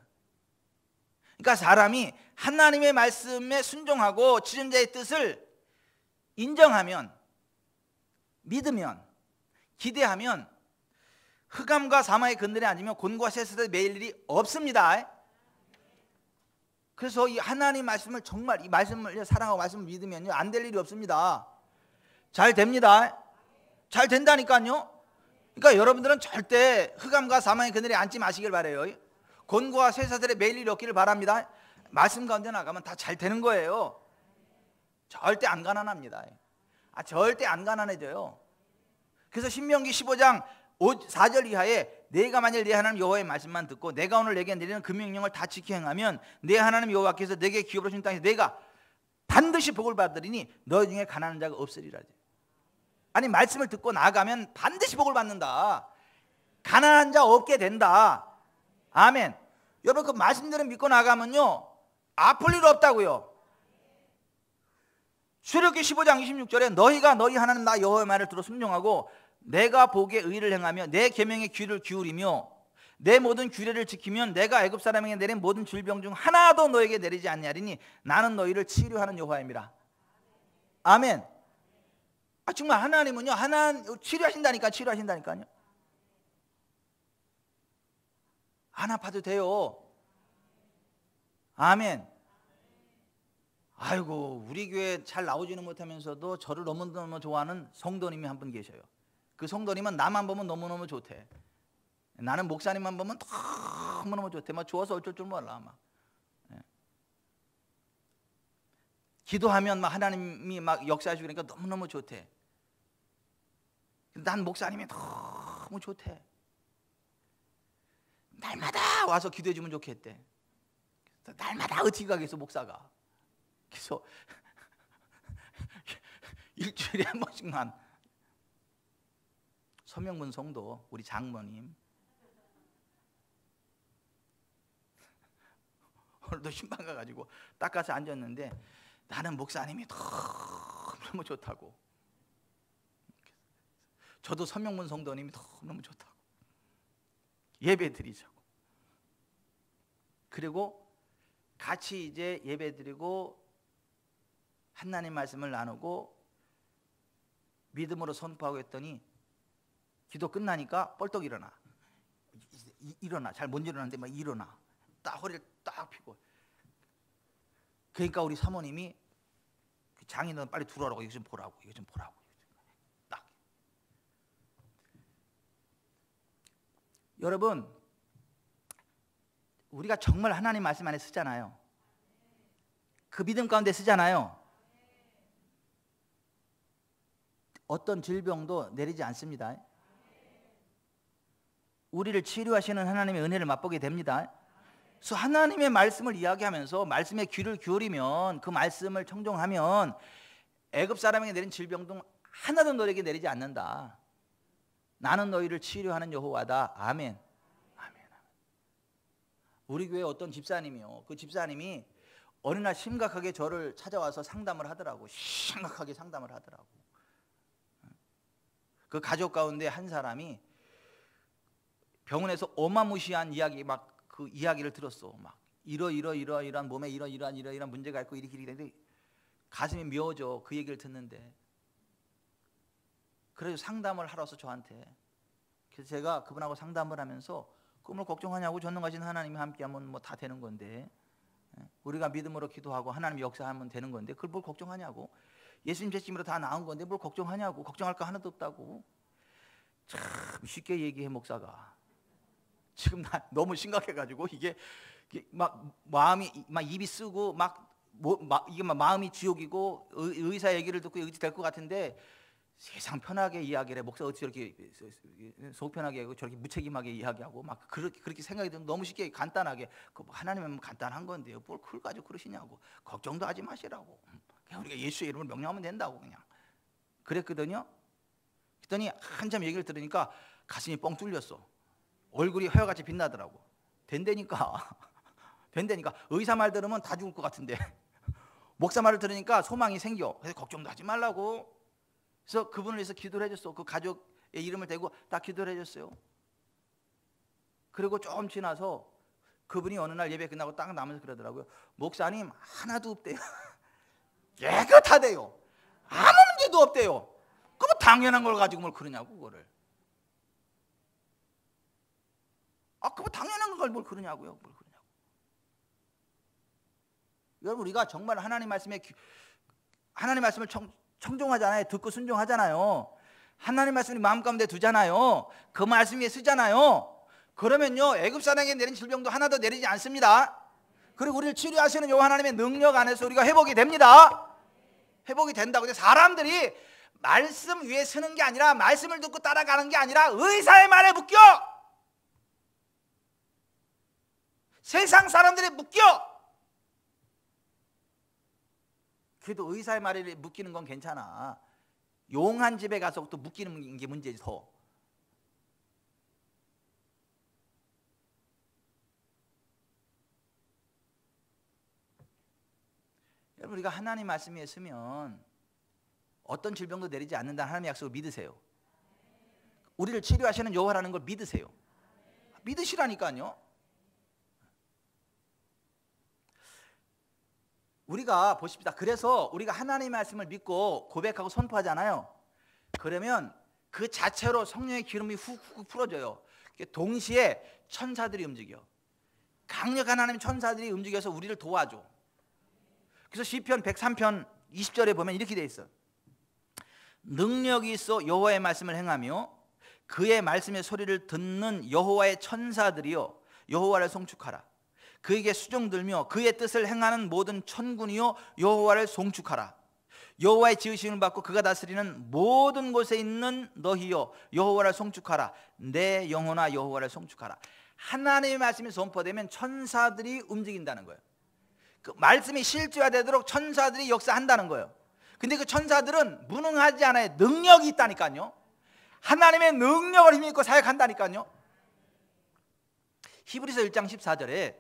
그러니까 사람이 하나님의 말씀에 순종하고 지존자의 뜻을 인정하면, 믿으면, 기대하면 흑암과 사망의 그늘에 앉으며 곤고와 쇠사슬에 매일 일이 없습니다. 그래서 이 하나님 말씀을 정말 이 말씀을 사랑하고 말씀을 믿으면요, 안 될 일이 없습니다. 잘 됩니다. 잘 된다니까요. 그러니까 여러분들은 절대 흑암과 사망의 그늘에 앉지 마시길 바래요. 곤고와 쇠사슬에 매일 일이 없기를 바랍니다. 말씀 가운데 나가면 다 잘 되는 거예요. 절대 안 가난합니다. 절대 안 가난해져요. 그래서 신명기 15장 4절 이하에 내가 만일 내 하나님 여호와의 말씀만 듣고 내가 오늘 내게 내리는 그 명령을 다 지켜 행하면 내 하나님 여호와께서 내게 기업으로 주신 땅에서 내가 반드시 복을 받으리니 너희 중에 가난한 자가 없으리라. 아니, 말씀을 듣고 나가면 반드시 복을 받는다. 가난한 자 없게 된다. 아멘. 여러분, 그 말씀들을 믿고 나가면요, 아플 일 없다고요. 출애굽기 15장 26절에 너희가 너희 하나님 나 여호와의 말을 들어 순종하고 내가 보기에 의를 행하며 내 계명에 귀를 기울이며 내 모든 규례를 지키면 내가 애굽 사람에게 내린 모든 질병 중 하나도 너에게 내리지 아니하리니 나는 너희를 치료하는 여호와임이라. 아멘. 정말 하나님은요, 치료하신다니까요. 안 아파도 돼요. 아멘. 아이고, 우리 교회 잘 나오지는 못하면서도 저를 너무너무 좋아하는 성도님이 한 분 계셔요. 그 성도님은 나만 보면 너무너무 좋대. 나는 목사님만 보면 너무너무 좋대. 막 좋아서 어쩔 줄 몰라. 막. 기도하면 막 하나님이 막 역사하시고 그러니까 너무너무 좋대. 난 목사님이 너무 좋대. 날마다 와서 기도해 주면 좋겠대. 날마다 어떻게 가겠어, 목사가. 그래서 일주일에 한 번씩만 서명문 성도 우리 장모님 오늘도 신방 가가지고 닦아서 앉았는데 나는 목사님이 너무 좋다고. 저도 서명문 성도님이 너무 좋다고. 예배 드리자고. 그리고 같이 이제 예배 드리고 하나님 말씀을 나누고 믿음으로 선포하고 했더니 기도 끝나니까 벌떡 일어나. 잘 못 일어나는데 막 일어나. 딱 허리를 딱 펴고. 그러니까 우리 사모님이 장인어른 빨리 들어오라고. 이거 좀 보라고. 딱. 여러분, 우리가 정말 하나님 말씀 안에 쓰잖아요. 그 믿음 가운데 쓰잖아요. 어떤 질병도 내리지 않습니다. 우리를 치료하시는 하나님의 은혜를 맛보게 됩니다. 그래서 하나님의 말씀을 이야기하면서 말씀에 귀를 기울이면, 그 말씀을 청종하면 애굽 사람에게 내린 질병 등 하나도 너에게 내리지 않는다. 나는 너희를 치료하는 여호와다. 아멘. 아멘. 우리 교회 어떤 집사님이요, 그 집사님이 어느 날 심각하게 저를 찾아와서 상담을 하더라고. 심각하게 상담을 하더라고. 그 가족 가운데 한 사람이 병원에서 어마무시한 이야기, 막 그 이야기를 들었어. 막 이러한 몸에 이러한 문제가 있고 이렇게 되는데 가슴이 미어져. 그 얘기를 듣는데. 그래서 상담을 하러 와서 저한테. 그래서 제가 그분하고 상담을 하면서 그걸 걱정하냐고, 전능하신 하나님이 함께하면 뭐 다 되는 건데, 우리가 믿음으로 기도하고 하나님 역사하면 되는 건데 그걸 뭘 걱정하냐고. 예수님 제심으로 다 나온 건데 뭘 걱정하냐고. 걱정할 거 하나도 없다고. 참 쉽게 얘기해, 목사가. 지금 나 너무 심각해가지고 이게 막 마음이 막 입이 쓰고 이게 막 마음이 지옥이고 의사 얘기를 듣고 의지 될 것 같은데 세상 편하게 이야기를 해. 목사 어찌 저렇게 속 편하게 하고 저렇게 무책임하게 이야기하고 막 그렇게 생각이 들면 너무 쉽게 간단하게 하나님은 간단한 건데요. 뭘 그걸 가지고 그러시냐고. 걱정도 하지 마시라고. 그냥 우리가 예수의 이름을 명령하면 된다고 그냥 그랬거든요. 그랬더니 한참 얘기를 들으니까 가슴이 뻥 뚫렸어. 얼굴이 하여같이 빛나더라고. 된다니까. 의사 말 들으면 다 죽을 것 같은데 목사 말을 들으니까 소망이 생겨. 그래서 걱정도 하지 말라고. 그래서 그분을 위해서 기도를 해줬어. 그 가족의 이름을 대고 다 기도를 해줬어요. 그리고 좀 지나서 그분이 어느 날 예배 끝나고 딱 나면서 그러더라고요. 목사님 하나도 없대요. 깨끗하대요. 아무 문제도 없대요. 그거 당연한 걸 가지고 뭘 그러냐고, 그거를. 그거 당연한 걸 뭘 그러냐고요. 여러분, 우리가 정말 하나님 말씀을 청종하잖아요. 듣고 순종하잖아요. 하나님 말씀이 마음 가운데 두잖아요. 그 말씀 위에 쓰잖아요. 그러면요, 애굽 사람에게 내린 질병도 하나도 내리지 않습니다. 그리고 우리를 치료하시는 요 하나님의 능력 안에서 우리가 회복이 됩니다. 회복이 된다고. 근데 사람들이 말씀 위에 서는 게 아니라, 말씀을 듣고 따라가는 게 아니라 의사의 말에 묶여. 세상 사람들이 묶여. 그래도 의사의 말에 묶이는 건 괜찮아. 용한 집에 가서 또 묶이는 게 문제지 더. 여러분, 우리가 하나님 말씀 위에 서면 어떤 질병도 내리지 않는다는 하나님의 약속을 믿으세요. 우리를 치료하시는 여호와라는 걸 믿으세요. 믿으시라니까요. 우리가 보십시다. 그래서 우리가 하나님의 말씀을 믿고 고백하고 선포하잖아요. 그러면 그 자체로 성령의 기름이 훅훅 풀어져요. 동시에 천사들이 움직여. 강력한 하나님 천사들이 움직여서 우리를 도와줘. 그래서 시편 103편 20절에 보면 이렇게 되어 있어. 능력이 있어 여호와의 말씀을 행하며 그의 말씀의 소리를 듣는 여호와의 천사들이여 여호와를 송축하라. 그에게 수종들며 그의 뜻을 행하는 모든 천군이여 여호와를 송축하라. 여호와의 지으심을 받고 그가 다스리는 모든 곳에 있는 너희여 여호와를 송축하라. 내 영혼아 여호와를 송축하라. 하나님의 말씀이 선포되면 천사들이 움직인다는 거예요. 그 말씀이 실제화되도록 천사들이 역사한다는 거예요. 근데 그 천사들은 무능하지 않아요. 능력이 있다니까요. 하나님의 능력을 힘입고 사역한다니까요. 히브리서 1장 14절에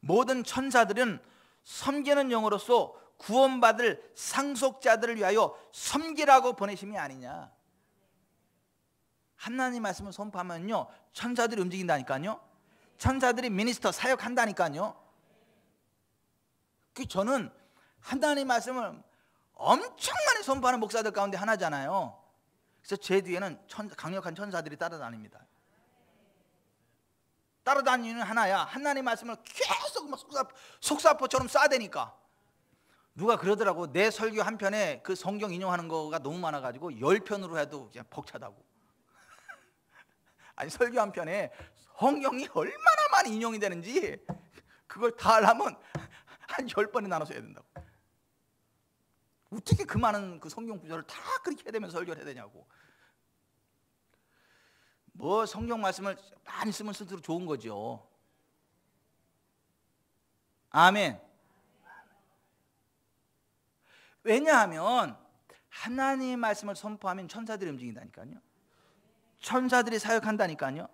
모든 천사들은 섬기는 영으로서 구원받을 상속자들을 위하여 섬기라고 보내심이 아니냐. 하나님 말씀을 선포하면요 천사들이 움직인다니까요. 천사들이 미니스터 사역한다니까요. 저는 하나님 말씀을 엄청 많이 선포하는 목사들 가운데 하나잖아요. 그래서 제 뒤에는 강력한 천사들이 따라다닙니다. 따라다니는 하나야. 하나님 말씀을 계속 막 속사포처럼 쏴대니까. 누가 그러더라고. 내 설교 한 편에 그 성경 인용하는 거가 너무 많아가지고 10편으로 해도 그냥 벅차다고. 아니 설교 한 편에 성경이 얼마나 많이 인용이 되는지 그걸 다 하려면 한 10번에 나눠서 해야 된다고. 어떻게 그 많은 그 성경 구절을 다 그렇게 해야 되면서 설교를 해야 되냐고. 뭐 성경 말씀을 많이 쓰면 쓸수록 좋은 거죠. 아멘. 왜냐하면 하나님의 말씀을 선포하면 천사들이 움직인다니까요. 천사들이 사역한다니까요.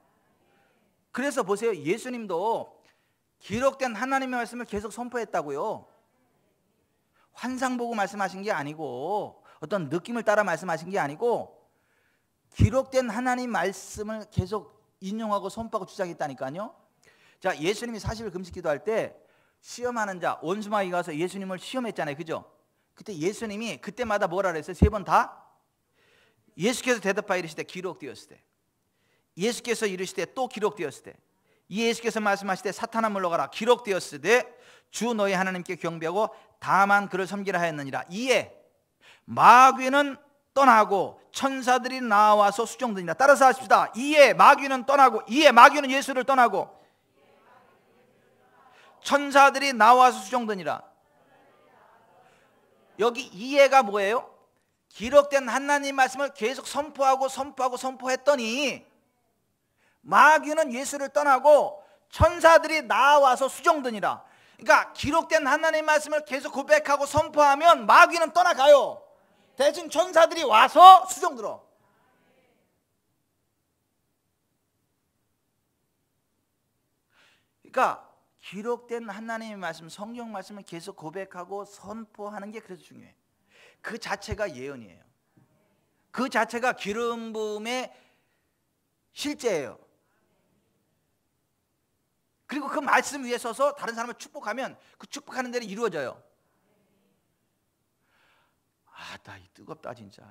그래서 보세요. 예수님도 기록된 하나님의 말씀을 계속 선포했다고요. 환상 보고 말씀하신 게 아니고 어떤 느낌을 따라 말씀하신 게 아니고 기록된 하나님 말씀을 계속 인용하고 선포하고 주장했다니까요. 자, 예수님이 40일 금식 기도할 때 시험하는 자 원수마귀 가서 예수님을 시험했잖아요. 그죠? 그때 예수님이 그때마다 뭐라 그랬어요? 3번 다? 예수께서 대답하여 이르시되 기록되었으되, 예수께서 이르시되 또 기록되었으되, 예수께서 말씀하시되 사탄아 물러가라 기록되었으되 주 너희 하나님께 경배하고 다만 그를 섬기라 하였느니라. 이에 마귀는 떠나고 천사들이 나와서 수종드니라. 따라서 하십시다. 이에 마귀는 떠나고, 이에 마귀는 예수를 떠나고 천사들이 나와서 수종드니라. 여기 이해가 뭐예요? 기록된 하나님 말씀을 계속 선포했더니 마귀는 예수를 떠나고 천사들이 나와서 수종드니라. 그러니까 기록된 하나님 말씀을 계속 고백하고 선포하면 마귀는 떠나가요. 대신 천사들이 와서 수종들어. 그러니까 기록된 하나님의 말씀, 성경 말씀을 계속 고백하고 선포하는 게 그래서 중요해요. 그 자체가 예언이에요. 그 자체가 기름 부음의 실제예요. 그리고 그 말씀 위에 서서 다른 사람을 축복하면 그 축복하는 대로 이루어져요. 아, 나 뜨겁다 진짜.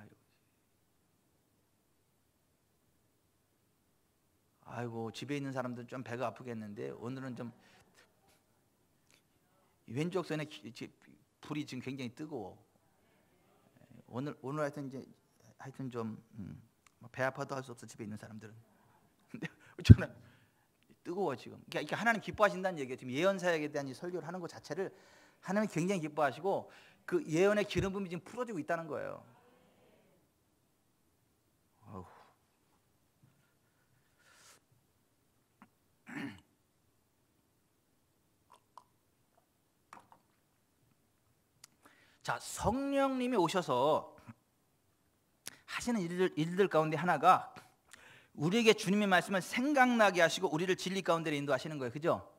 아이고, 집에 있는 사람들은 좀 배가 아프겠는데 오늘은 좀 왼쪽 손에 불이 지금 굉장히 뜨거워. 오늘 하여튼 좀 배 아파도 할 수 없어, 집에 있는 사람들은. 근데 저는 뜨거워 지금. 그러니까 하나님 기뻐하신다는 얘기예요. 지금 예언 사역에 대한 설교를 하는 것 자체를 하나님 굉장히 기뻐하시고 그 예언의 기름 부음이 지금 풀어지고 있다는 거예요. 어후. 자, 성령님이 오셔서 하시는 일들 가운데 하나가 우리에게 주님의 말씀을 생각나게 하시고 우리를 진리 가운데 인도하시는 거예요. 그죠?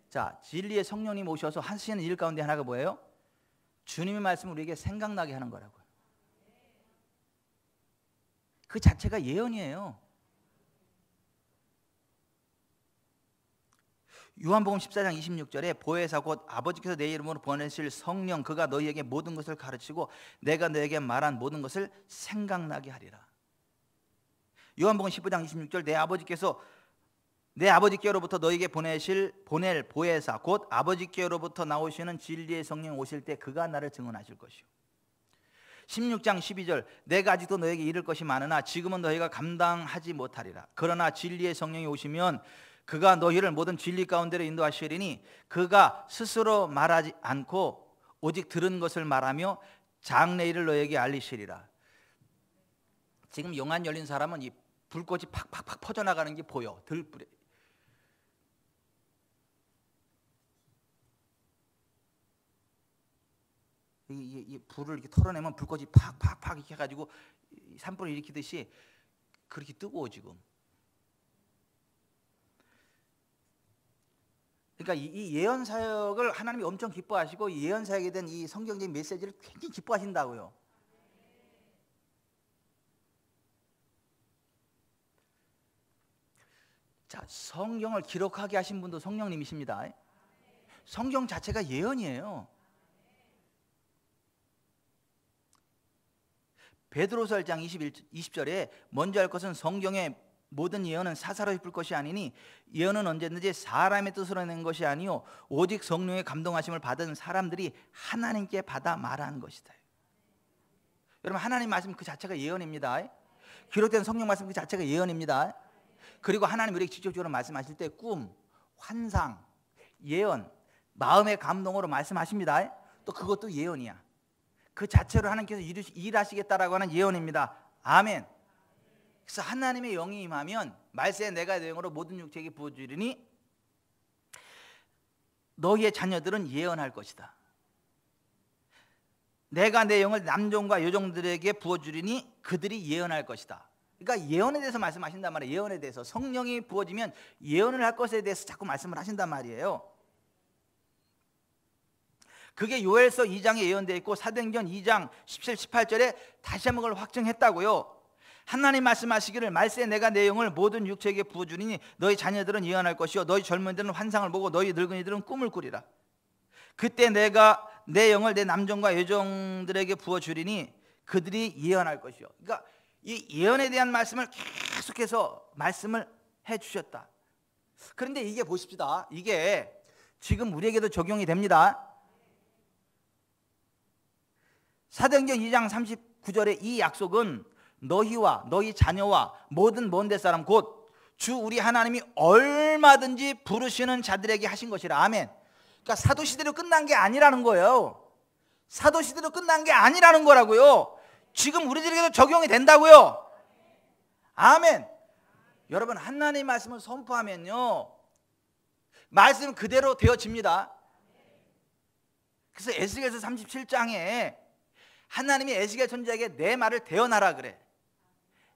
자, 진리의 성령님 오셔서 하시는 일 가운데 하나가 뭐예요? 주님의 말씀을 우리에게 생각나게 하는 거라고요. 그 자체가 예언이에요. 요한복음 14장 26절에 보혜사 곧 아버지께서 내 이름으로 보내실 성령 그가 너희에게 모든 것을 가르치고 내가 너에게 말한 모든 것을 생각나게 하리라. 요한복음 15장 26절 내 아버지께로부터 너희에게 보낼 보혜사 곧 아버지께로부터 나오시는 진리의 성령 오실 때 그가 나를 증언하실 것이요. 16장 12절 내가 아직도 너에게 이를 것이 많으나 지금은 너희가 감당하지 못하리라. 그러나 진리의 성령이 오시면 그가 너희를 모든 진리 가운데로 인도하시리니 그가 스스로 말하지 않고 오직 들은 것을 말하며 장래일을 너희에게 알리시리라. 지금 영안 열린 사람은 이 불꽃이 팍팍팍 퍼져나가는 게 보여. 들불에 이 불을 이렇게 털어내면 불꽃이 팍팍팍 이렇게 해가지고 산불을 일으키듯이 그렇게 뜨거워 지금. 그러니까 이 예언 사역을 하나님이 엄청 기뻐하시고 이 예언 사역에 대한 이 성경적인 메시지를 굉장히 기뻐하신다고요. 자, 성경을 기록하게 하신 분도 성령님이십니다. 성경 자체가 예언이에요. 베드로서 1장 20절에 먼저 할 것은 성경의 모든 예언은 사사로 짚을 것이 아니니 예언은 언제든지 사람의 뜻으로 낸 것이 아니요 오직 성령의 감동하심을 받은 사람들이 하나님께 받아 말하는 것이다. 여러분 하나님 말씀 그 자체가 예언입니다. 기록된 성령 말씀 그 자체가 예언입니다. 그리고 하나님 우리에게 직접적으로 말씀하실 때 꿈, 환상, 예언, 마음의 감동으로 말씀하십니다. 또 그것도 예언이야. 그 자체로 하나님께서 일하시겠다라고 하는 예언입니다. 아멘. 그래서 하나님의 영이 임하면 말세에 내가 내 영으로 모든 육체에게 부어주리니 너희의 자녀들은 예언할 것이다. 내가 내 영을 남종과 여종들에게 부어주리니 그들이 예언할 것이다. 그러니까 예언에 대해서 말씀하신단 말이에요. 예언에 대해서 성령이 부어지면 예언을 할 것에 대해서 자꾸 말씀을 하신단 말이에요. 그게 요엘서 2장에 예언되어 있고 사도행전 2장 17, 18절에 다시 한번 그걸 확증했다고요. 하나님 말씀하시기를 말세에 내가 내 영을 모든 육체에게 부어주리니 너희 자녀들은 예언할 것이요 너희 젊은이들은 환상을 보고 너희 늙은이들은 꿈을 꾸리라. 그때 내가 내 영을 내 남종과 여종들에게 부어주리니 그들이 예언할 것이요. 그러니까 이 예언에 대한 말씀을 계속해서 말씀을 해주셨다. 그런데 이게 보십시다. 이게 지금 우리에게도 적용이 됩니다. 사도행전 2장 39절의 이 약속은 너희와 너희 자녀와 모든 먼 데 사람 곧 주 우리 하나님이 얼마든지 부르시는 자들에게 하신 것이라. 아멘. 그러니까 사도시대로 끝난 게 아니라는 거예요. 사도시대로 끝난 게 아니라는 거라고요. 지금 우리들에게도 적용이 된다고요. 아멘. 여러분 하나님의 말씀을 선포하면요 말씀 그대로 되어집니다. 그래서 에스겔서 37장에 하나님이 에스겔 선지자에게 내 말을 대언하라 그래.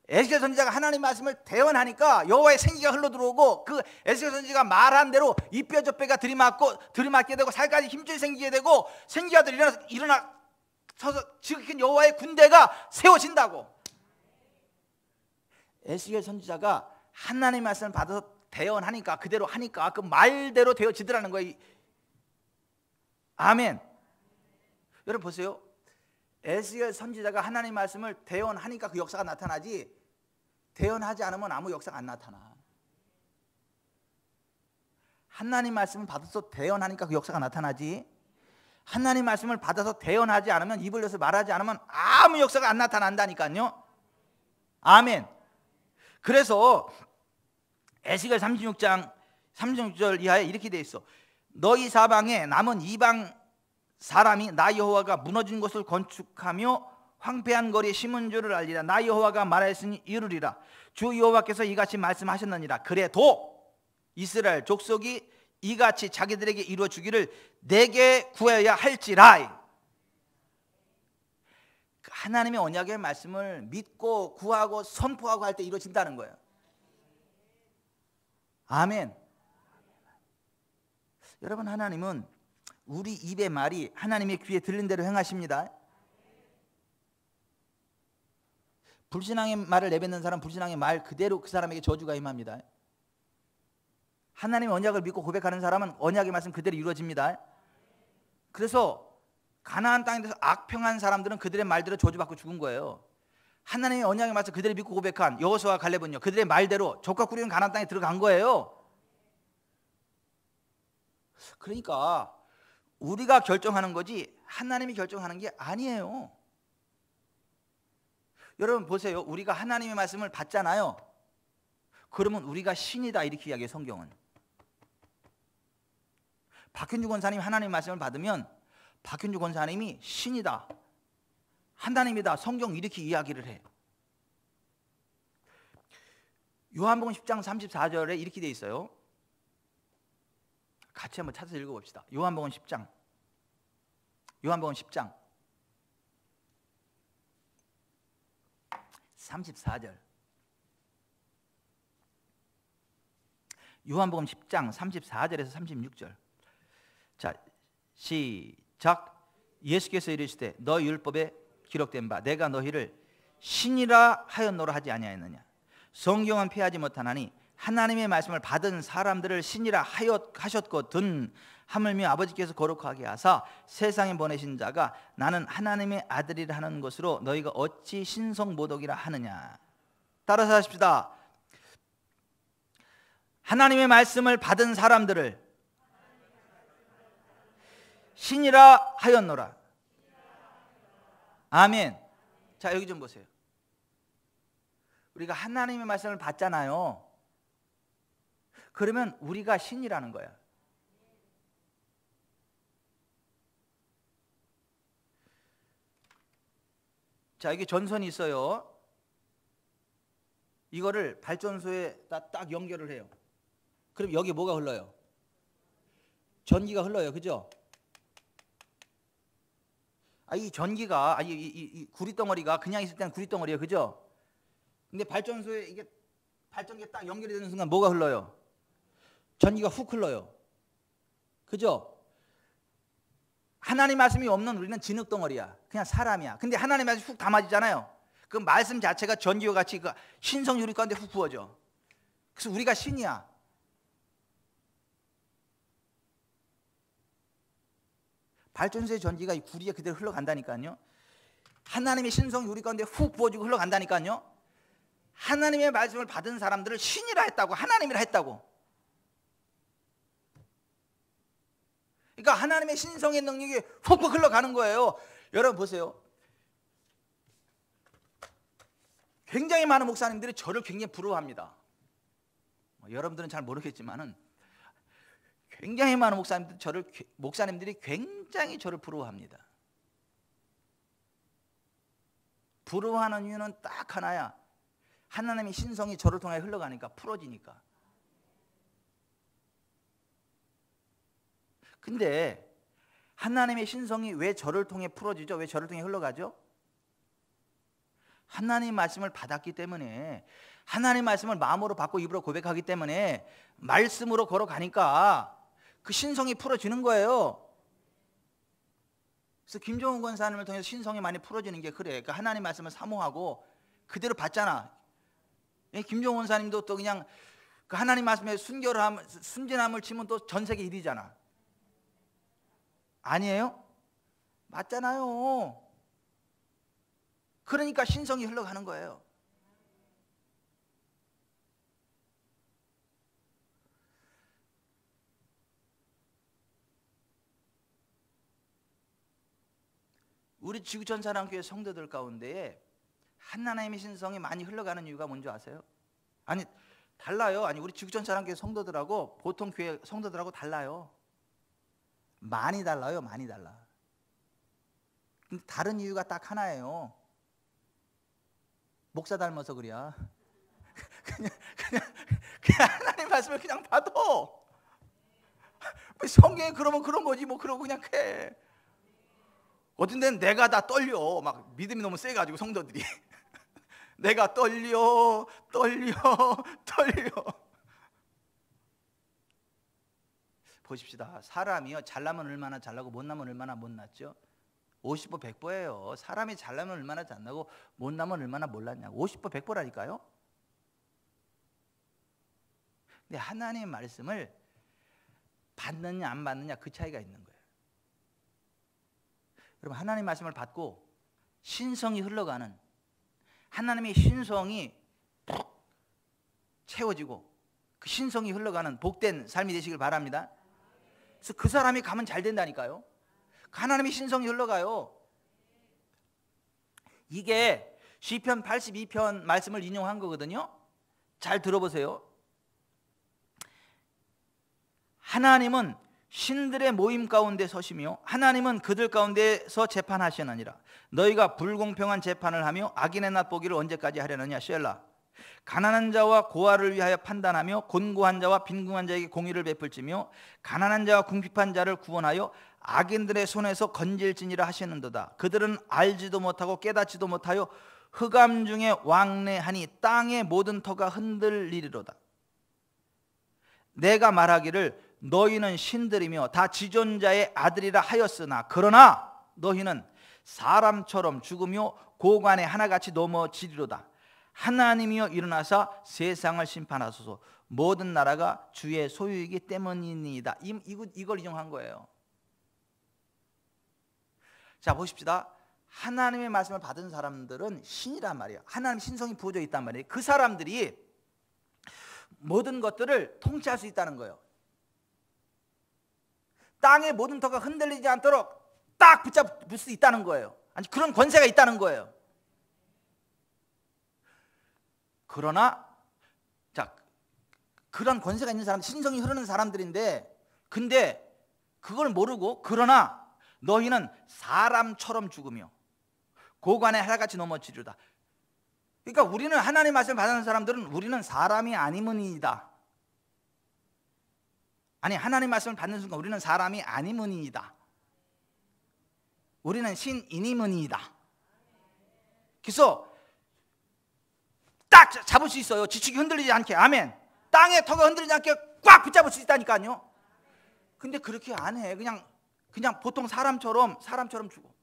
에스겔 선지자가 하나님 말씀을 대언하니까 여호와의 생기가 흘러들어오고 그 에스겔 선지자가 말한 대로 이 뼈 저 뼈가 들이맞게 되고 살까지 힘줄이 생기게 되고 생기가 일어나서 지극히 여호와의 군대가 세워진다고. 에스겔 선지자가 하나님 말씀을 받아서 대언하니까 그대로 하니까 그 말대로 되어지더라는 거예요. 아멘. 여러분 보세요. 에스겔 선지자가 하나님 말씀을 대언하니까 그 역사가 나타나지 대언하지 않으면 아무 역사가 안 나타나. 하나님 말씀을 받아서 대언하니까 그 역사가 나타나지 하나님 말씀을 받아서 대언하지 않으면 입을 열어서 말하지 않으면 아무 역사가 안 나타난다니까요. 아멘. 그래서 에스겔 36장 36절 이하에 이렇게 돼 있어. 너희 사방에 남은 이방 사람이 나 여호와가 무너진 곳을 건축하며 황폐한 거리에 심은 줄을 알리라. 나 여호와가 말하였으니 이루리라. 주 여호와께서 이같이 말씀하셨느니라. 그래도 이스라엘 족속이 이같이 자기들에게 이루어 주기를 내게 구해야 할지라. 하나님의 언약의 말씀을 믿고 구하고 선포하고 할 때 이루어진다는 거예요. 아멘. 여러분 하나님은 우리 입의 말이 하나님의 귀에 들린 대로 행하십니다. 불신앙의 말을 내뱉는 사람 불신앙의 말 그대로 그 사람에게 저주가 임합니다. 하나님의 언약을 믿고 고백하는 사람은 언약의 말씀 그대로 이루어집니다. 그래서 가나안 땅에 대해서 악평한 사람들은 그들의 말대로 저주받고 죽은 거예요. 하나님의 언약의 말씀 그대로 믿고 고백한 여호수아와 갈렙은요, 그들의 말대로 족과 꿀이 흐르는 가나안 땅에 들어간 거예요. 그러니까 우리가 결정하는 거지 하나님이 결정하는 게 아니에요. 여러분 보세요. 우리가 하나님의 말씀을 받잖아요. 그러면 우리가 신이다 이렇게 이야기해요. 성경은. 박현주 권사님이 하나님의 말씀을 받으면 박현주 권사님이 신이다, 하나님이다, 성경 이렇게 이야기를 해. 요한복음 10장 34절에 이렇게 돼 있어요. 같이 한번 찾아서 읽어봅시다. 요한복음 10장 34절. 요한복음 10장 34절에서 36절. 자, 시작. 예수께서 이르시되 너 율법에 기록된 바 내가 너희를 신이라 하였노라 하지 아니하였느냐. 성경은 폐하지 못하나니 하나님의 말씀을 받은 사람들을 신이라 하셨거든. 하물며 아버지께서 거룩하게 하사 세상에 보내신 자가 나는 하나님의 아들이라 하는 것으로 너희가 어찌 신성 모독이라 하느냐. 따라서 하십시다. 하나님의 말씀을 받은 사람들을 신이라 하였노라. 아멘. 자, 여기 좀 보세요. 우리가 하나님의 말씀을 받잖아요. 그러면 우리가 신이라는 거야. 자, 여기 전선이 있어요. 이거를 발전소에 딱 연결을 해요. 그럼 여기 뭐가 흘러요? 전기가 흘러요. 그죠? 이 전기가 이 구리덩어리가 그냥 있을 때는 구리덩어리예요. 그죠? 근데 발전소에 이게 발전기가 딱 연결이 되는 순간 뭐가 흘러요? 전기가 훅 흘러요. 그죠? 하나님 말씀이 없는 우리는 진흙덩어리야. 그냥 사람이야. 근데 하나님 말씀이 훅 담아지잖아요. 그 말씀 자체가 전기와 같이 그 신성 유리 가운데 훅 부어져. 그래서 우리가 신이야. 발전소의 전기가 이 구리에 그대로 흘러간다니까요. 하나님의 신성 유리 가운데 훅 부어지고 흘러간다니까요. 하나님의 말씀을 받은 사람들을 신이라 했다고, 하나님이라 했다고. 그러니까 하나님의 신성의 능력이 훅훅 흘러가는 거예요. 여러분 보세요. 굉장히 많은 목사님들이 저를 굉장히 부러워합니다. 여러분들은 잘 모르겠지만은 굉장히 많은 목사님들이 굉장히 저를 부러워합니다. 부러워하는 이유는 딱 하나야. 하나님의 신성이 저를 통해 흘러가니까, 풀어지니까. 근데 하나님의 신성이 왜 저를 통해 풀어지죠? 왜 저를 통해 흘러가죠? 하나님 말씀을 받았기 때문에, 하나님 말씀을 마음으로 받고 입으로 고백하기 때문에 말씀으로 걸어가니까 그 신성이 풀어지는 거예요. 그래서 김종훈 권사님을 통해서 신성이 많이 풀어지는 게 그래. 그러니까 하나님 말씀을 사모하고 그대로 받잖아. 김종훈 권사님도 또 그냥 그 하나님 말씀에 순진함을 치면 또 전 세계 1위잖아. 아니에요? 맞잖아요. 그러니까 신성이 흘러가는 거예요. 우리 지구촌 사랑교회 성도들 가운데에 하나님의 신성이 많이 흘러가는 이유가 뭔지 아세요? 아니, 달라요. 아니, 우리 지구촌 사랑교회 성도들하고 보통 교회 성도들하고 달라요. 많이 달라요. 많이 달라. 근데 다른 이유가 딱 하나예요. 목사 닮아서 그래야. 그냥 하나님 말씀을 그냥 받아. 성경에 그러면 그런 거지 뭐. 그러고 그냥 해. 어떤 데는 내가 다 떨려. 막 믿음이 너무 세가지고 성도들이 내가 떨려. 보십시다. 사람이요, 잘나면 얼마나 잘나고 못나면 얼마나 못났죠? 50보 100보예요. 사람이 잘나면 얼마나 잘나고 못나면 얼마나 못났냐고. 50보 100보라니까요. 근데 하나님의 말씀을 받느냐 안 받느냐 그 차이가 있는 거예요. 여러분, 하나님의 말씀을 받고 신성이 흘러가는, 하나님의 신성이 푹 채워지고 그 신성이 흘러가는 복된 삶이 되시길 바랍니다. 그래서 그 사람이 가면 잘 된다니까요. 하나님의 신성이 흘러가요. 이게 시편 82편 말씀을 인용한 거거든요. 잘 들어보세요. 하나님은 신들의 모임 가운데 서시며 하나님은 그들 가운데서 재판하시느니라. 너희가 불공평한 재판을 하며 악인의 낯 보기를 언제까지 하려느냐. 셀라. 가난한 자와 고아를 위하여 판단하며 곤고한 자와 빈궁한 자에게 공의를 베풀지며 가난한 자와 궁핍한 자를 구원하여 악인들의 손에서 건질지니라 하시는도다. 그들은 알지도 못하고 깨닫지도 못하여 흑암 중에 왕래하니 땅의 모든 터가 흔들리리로다. 내가 말하기를 너희는 신들이며 다 지존자의 아들이라 하였으나 그러나 너희는 사람처럼 죽으며 고관에 하나같이 넘어지리로다. 하나님이여 일어나사 세상을 심판하소서. 모든 나라가 주의 소유이기 때문이니이다. 이걸 인용한 거예요. 자, 보십시다. 하나님의 말씀을 받은 사람들은 신이란 말이에요. 하나님 신성이 부어져 있단 말이에요. 그 사람들이 모든 것들을 통치할 수 있다는 거예요. 땅의 모든 터가 흔들리지 않도록 딱 붙잡을 수 있다는 거예요. 아니, 그런 권세가 있다는 거예요. 그러나 그런 권세가 있는 사람, 신성이 흐르는 사람들인데, 근데 그걸 모르고 그러나 너희는 사람처럼 죽으며 고관에 하나같이 넘어지리로다. 그러니까 우리는 하나님의 말씀을 받는 사람들은 우리는 사람이 아니므니이다. 아니, 하나님의 말씀을 받는 순간 우리는 사람이 아니므니이다. 우리는 신이니므니이다. 그래서 딱 잡을 수 있어요. 지축이 흔들리지 않게. 아멘. 땅의 터가 흔들리지 않게 꽉 붙잡을 수 있다니까요. 근데 그렇게 안 해. 그냥 보통 사람처럼 죽어.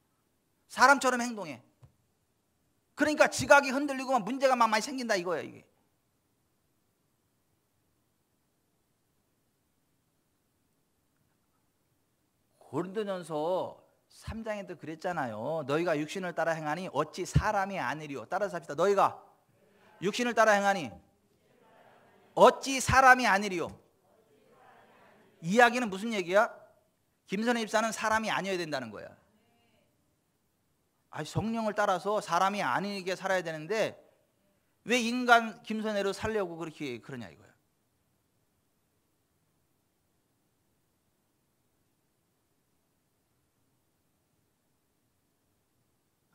사람처럼 행동해. 그러니까 지각이 흔들리고 문제가 막 많이 생긴다 이거예요. 이게. 고린도전서 3장에도 그랬잖아요. 너희가 육신을 따라 행하니 어찌 사람이 아니리요. 따라서 합시다. 너희가 육신을 따라 행하니 어찌 사람이 아니리요. 이 이야기는 무슨 얘기야? 김선혜 집사는 사람이 아니어야 된다는 거야. 성령을 따라서 사람이 아니게 살아야 되는데 왜 인간 김선혜로 살려고 그러냐 이거야.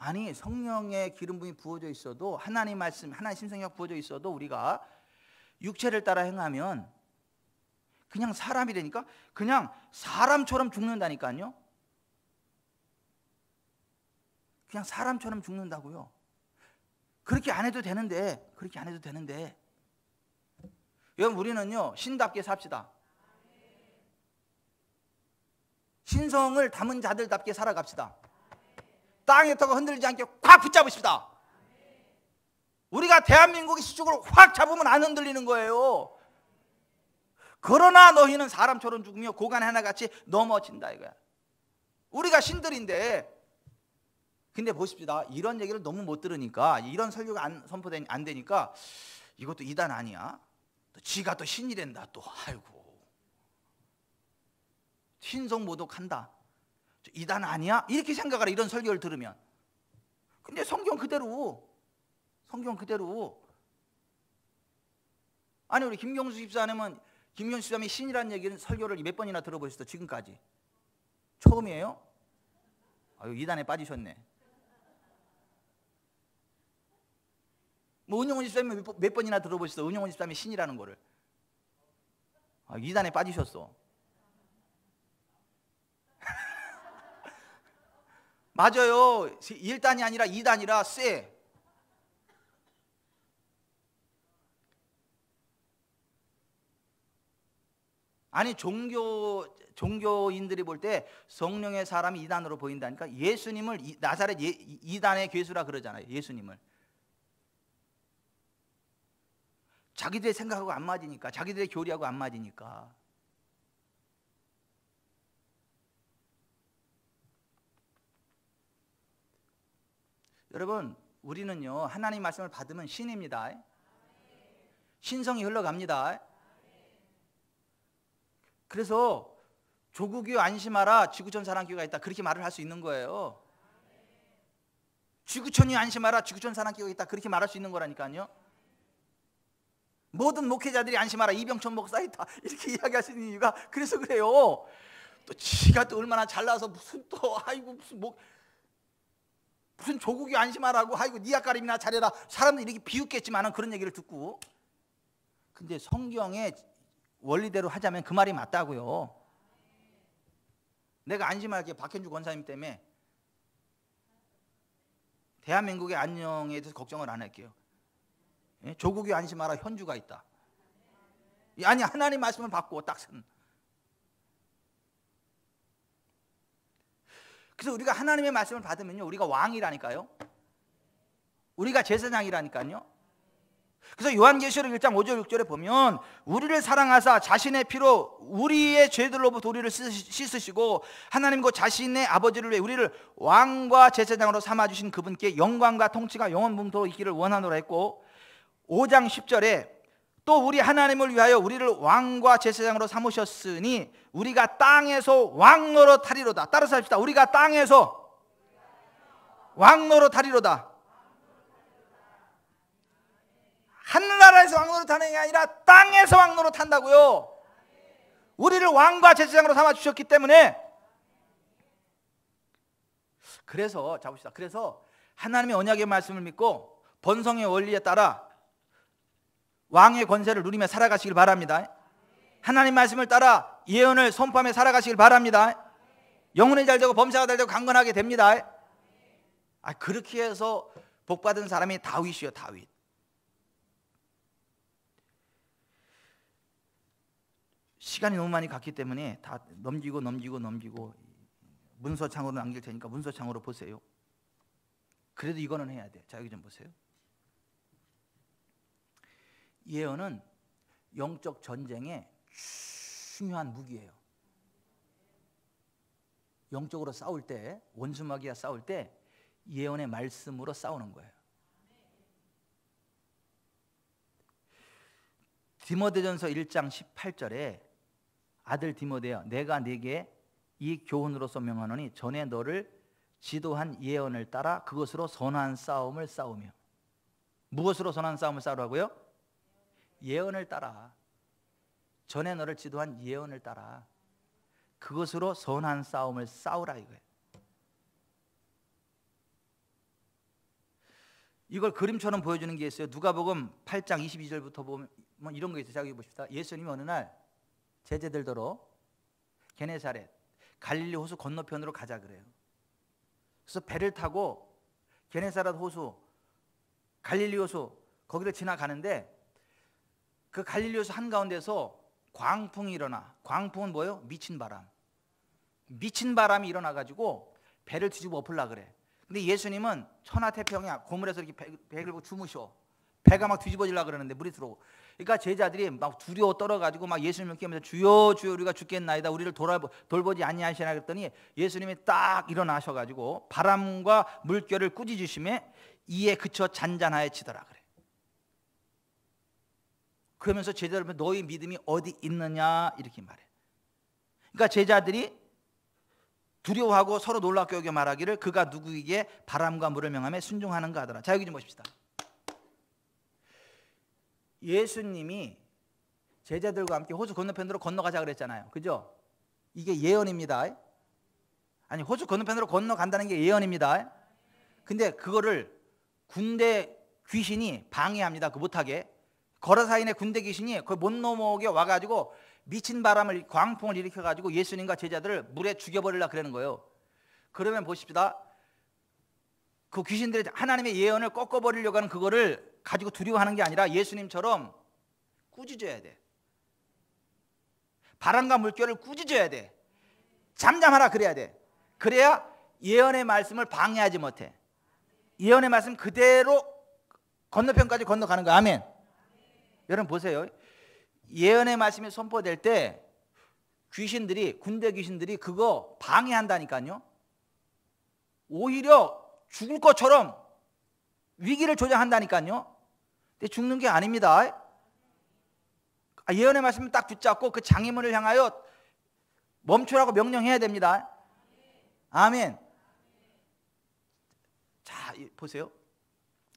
아니, 성령의 기름 부음이 부어져 있어도, 하나님 말씀, 하나님 심성이 부어져 있어도 우리가 육체를 따라 행하면 그냥 사람이라니까, 그냥 사람처럼 죽는다니까요. 그냥 사람처럼 죽는다고요. 그렇게 안 해도 되는데. 여러분, 우리는요 신답게 삽시다. 신성을 담은 자들답게 살아갑시다. 땅의 터가 흔들리지 않게 꽉 붙잡으십시다. 우리가 대한민국의 시축을 확 잡으면 안 흔들리는 거예요. 그러나 너희는 사람처럼 죽으며 고관에 하나같이 넘어진다 이거야. 우리가 신들인데. 근데 보십시다. 이런 얘기를 너무 못 들으니까, 이런 설교가 안 되니까 이것도 이단 아니야? 또 지가 또 신이란다 또. 아이고, 신성 모독한다. 이단 아니야? 이렇게 생각하라, 이런 설교를 들으면. 근데 성경 그대로. 아니, 우리 김경수 집사님은, 김경수 집사님이 신이라는 얘기는 설교를 몇 번이나 들어보셨어 지금까지? 처음이에요? 아유, 이단에 빠지셨네. 뭐 은영원 집사님은 몇 번이나 들어보셨어? 은영원 집사님이 신이라는 거를. 이단에 빠지셨어. 맞아요. 1단이 아니라 2단이라 쎄. 아니, 종교인들이 볼 때 성령의 사람이 2단으로 보인다니까. 예수님을 나사렛 2단의 괴수라 그러잖아요. 예수님을. 자기들의 생각하고 안 맞으니까, 자기들의 교리하고 안 맞으니까. 여러분, 우리는요 하나님 말씀을 받으면 신입니다. 신성이 흘러갑니다. 그래서 조국이여 안심하라, 지구촌 사랑교회가 있다, 그렇게 말을 할 수 있는 거예요. 지구촌이 안심하라, 지구촌 사랑교회가 있다, 그렇게 말할 수 있는 거라니까요. 모든 목회자들이 안심하라, 이병천 목사 있다, 이렇게 이야기할 수 있는 이유가 그래서 그래요. 또 지가 또 얼마나 잘나서 무슨 또 아이고 무슨 조국이 안심하라고, 아이고 니 앞가림이나 잘해라, 사람들이 이렇게 비웃겠지만은 그런 얘기를 듣고. 근데 성경의 원리대로 하자면 그 말이 맞다고요. 내가 안심할게, 박현주 권사님 때문에 대한민국의 안녕에 대해서 걱정을 안 할게요. 조국이 안심하라, 현주가 있다. 아니, 하나님 말씀을 받고 딱 선. 그래서 우리가 하나님의 말씀을 받으면요, 우리가 왕이라니까요. 우리가 제사장이라니까요. 그래서 요한계시록 1장 5절 6절에 보면 우리를 사랑하사 자신의 피로 우리의 죄들로부터 우리를 씻으시고 하나님 곧 자신의 아버지를 위해 우리를 왕과 제사장으로 삼아주신 그분께 영광과 통치가 영원분토록 있기를 원하노라 했고, 5장 10절에 또 우리 하나님을 위하여 우리를 왕과 제사장으로 삼으셨으니 우리가 땅에서 왕노로 타리로다. 따라서 합시다. 우리가 땅에서 왕노로 타리로다. 하늘나라에서 왕노로 타는 게 아니라 땅에서 왕노로 탄다고요. 우리를 왕과 제사장으로 삼아주셨기 때문에. 그래서 자 봅시다. 그래서 하나님의 언약의 말씀을 믿고 번성의 원리에 따라 왕의 권세를 누리며 살아가시길 바랍니다. 하나님 말씀을 따라 예언을 선포하며 살아가시길 바랍니다. 영혼이 잘되고 범사가 잘되고 강건하게 됩니다. 그렇게 해서 복받은 사람이 다윗이요, 다윗. 시간이 너무 많이 갔기 때문에 다 넘기고 문서창으로 남길 테니까 문서창으로 보세요. 그래도 이거는 해야 돼. 자, 여기 좀 보세요. 예언은 영적 전쟁의 중요한 무기예요. 영적으로 싸울 때, 원수마귀와 싸울 때 예언의 말씀으로 싸우는 거예요. 디모데전서 1장 18절에 아들 디모데여, 내가 네게 이 교훈으로서 명하노니 전에 너를 지도한 예언을 따라 그것으로 선한 싸움을 싸우며. 무엇으로 선한 싸움을 싸우라고요? 예언을 따라. 전에 너를 지도한 예언을 따라 그것으로 선한 싸움을 싸우라 이거예요. 이걸 그림처럼 보여주는 게 있어요. 누가복음 8장 22절부터 보면 이런 거 있어요. 자, 여기 보십시다. 예수님이 어느 날 제자들더러 게네사렛 갈릴리 호수 건너편으로 가자 그래요. 그래서 배를 타고 게네사렛 호수, 갈릴리 호수 거기를 지나가는데 그 갈릴리 호수 한가운데서 광풍이 일어나. 광풍은 뭐예요? 미친 바람. 미친 바람이 일어나가지고 배를 뒤집어 엎으려고 그래. 근데 예수님은 천하태평양 고물에서 이렇게 배를 보고 주무셔. 배가 막 뒤집어지려고 그러는데 물이 들어오고. 그러니까 제자들이 막 두려워 떨어가지고 막 예수님을 깨우면서 주여 주여 우리가 죽겠나이다, 우리를 돌보지 아니하시나 그랬더니 예수님이 딱 일어나셔가지고 바람과 물결을 꾸짖으심에 이에 그쳐 잔잔하여지더라 그래. 그러면서 제자들 너희 믿음이 어디 있느냐 이렇게 말해. 그러니까 제자들이 두려워하고 서로 놀랍게 여겨 말하기를 그가 누구에게 바람과 물을 명하며 순종하는가 하더라. 자, 여기 좀 보십시다. 예수님이 제자들과 함께 호수 건너편으로 건너가자 그랬잖아요. 그죠? 이게 예언입니다. 아니, 호수 건너편으로 건너간다는 게 예언입니다. 근데 그거를 군대 귀신이 방해합니다. 그 못하게. 거라사인의 군대 귀신이 그걸 못 넘어오게 와가지고 미친 바람을, 광풍을 일으켜가지고 예수님과 제자들을 물에 죽여버리려고 그러는 거예요. 그러면 보십시다. 그 귀신들이 하나님의 예언을 꺾어버리려고 하는 그거를 가지고 두려워하는 게 아니라 예수님처럼 꾸짖어야 돼. 바람과 물결을 꾸짖어야 돼. 잠잠하라 그래야 돼. 그래야 예언의 말씀을 방해하지 못해. 예언의 말씀 그대로 건너편까지 건너가는 거야. 아멘. 여러분 보세요. 예언의 말씀이 선포될 때 귀신들이, 군대 귀신들이 그거 방해한다니까요. 오히려 죽을 것처럼 위기를 조장한다니까요. 근데 죽는 게 아닙니다. 예언의 말씀을 딱 붙잡고 그 장애물을 향하여 멈추라고 명령해야 됩니다. 아멘. 자, 보세요.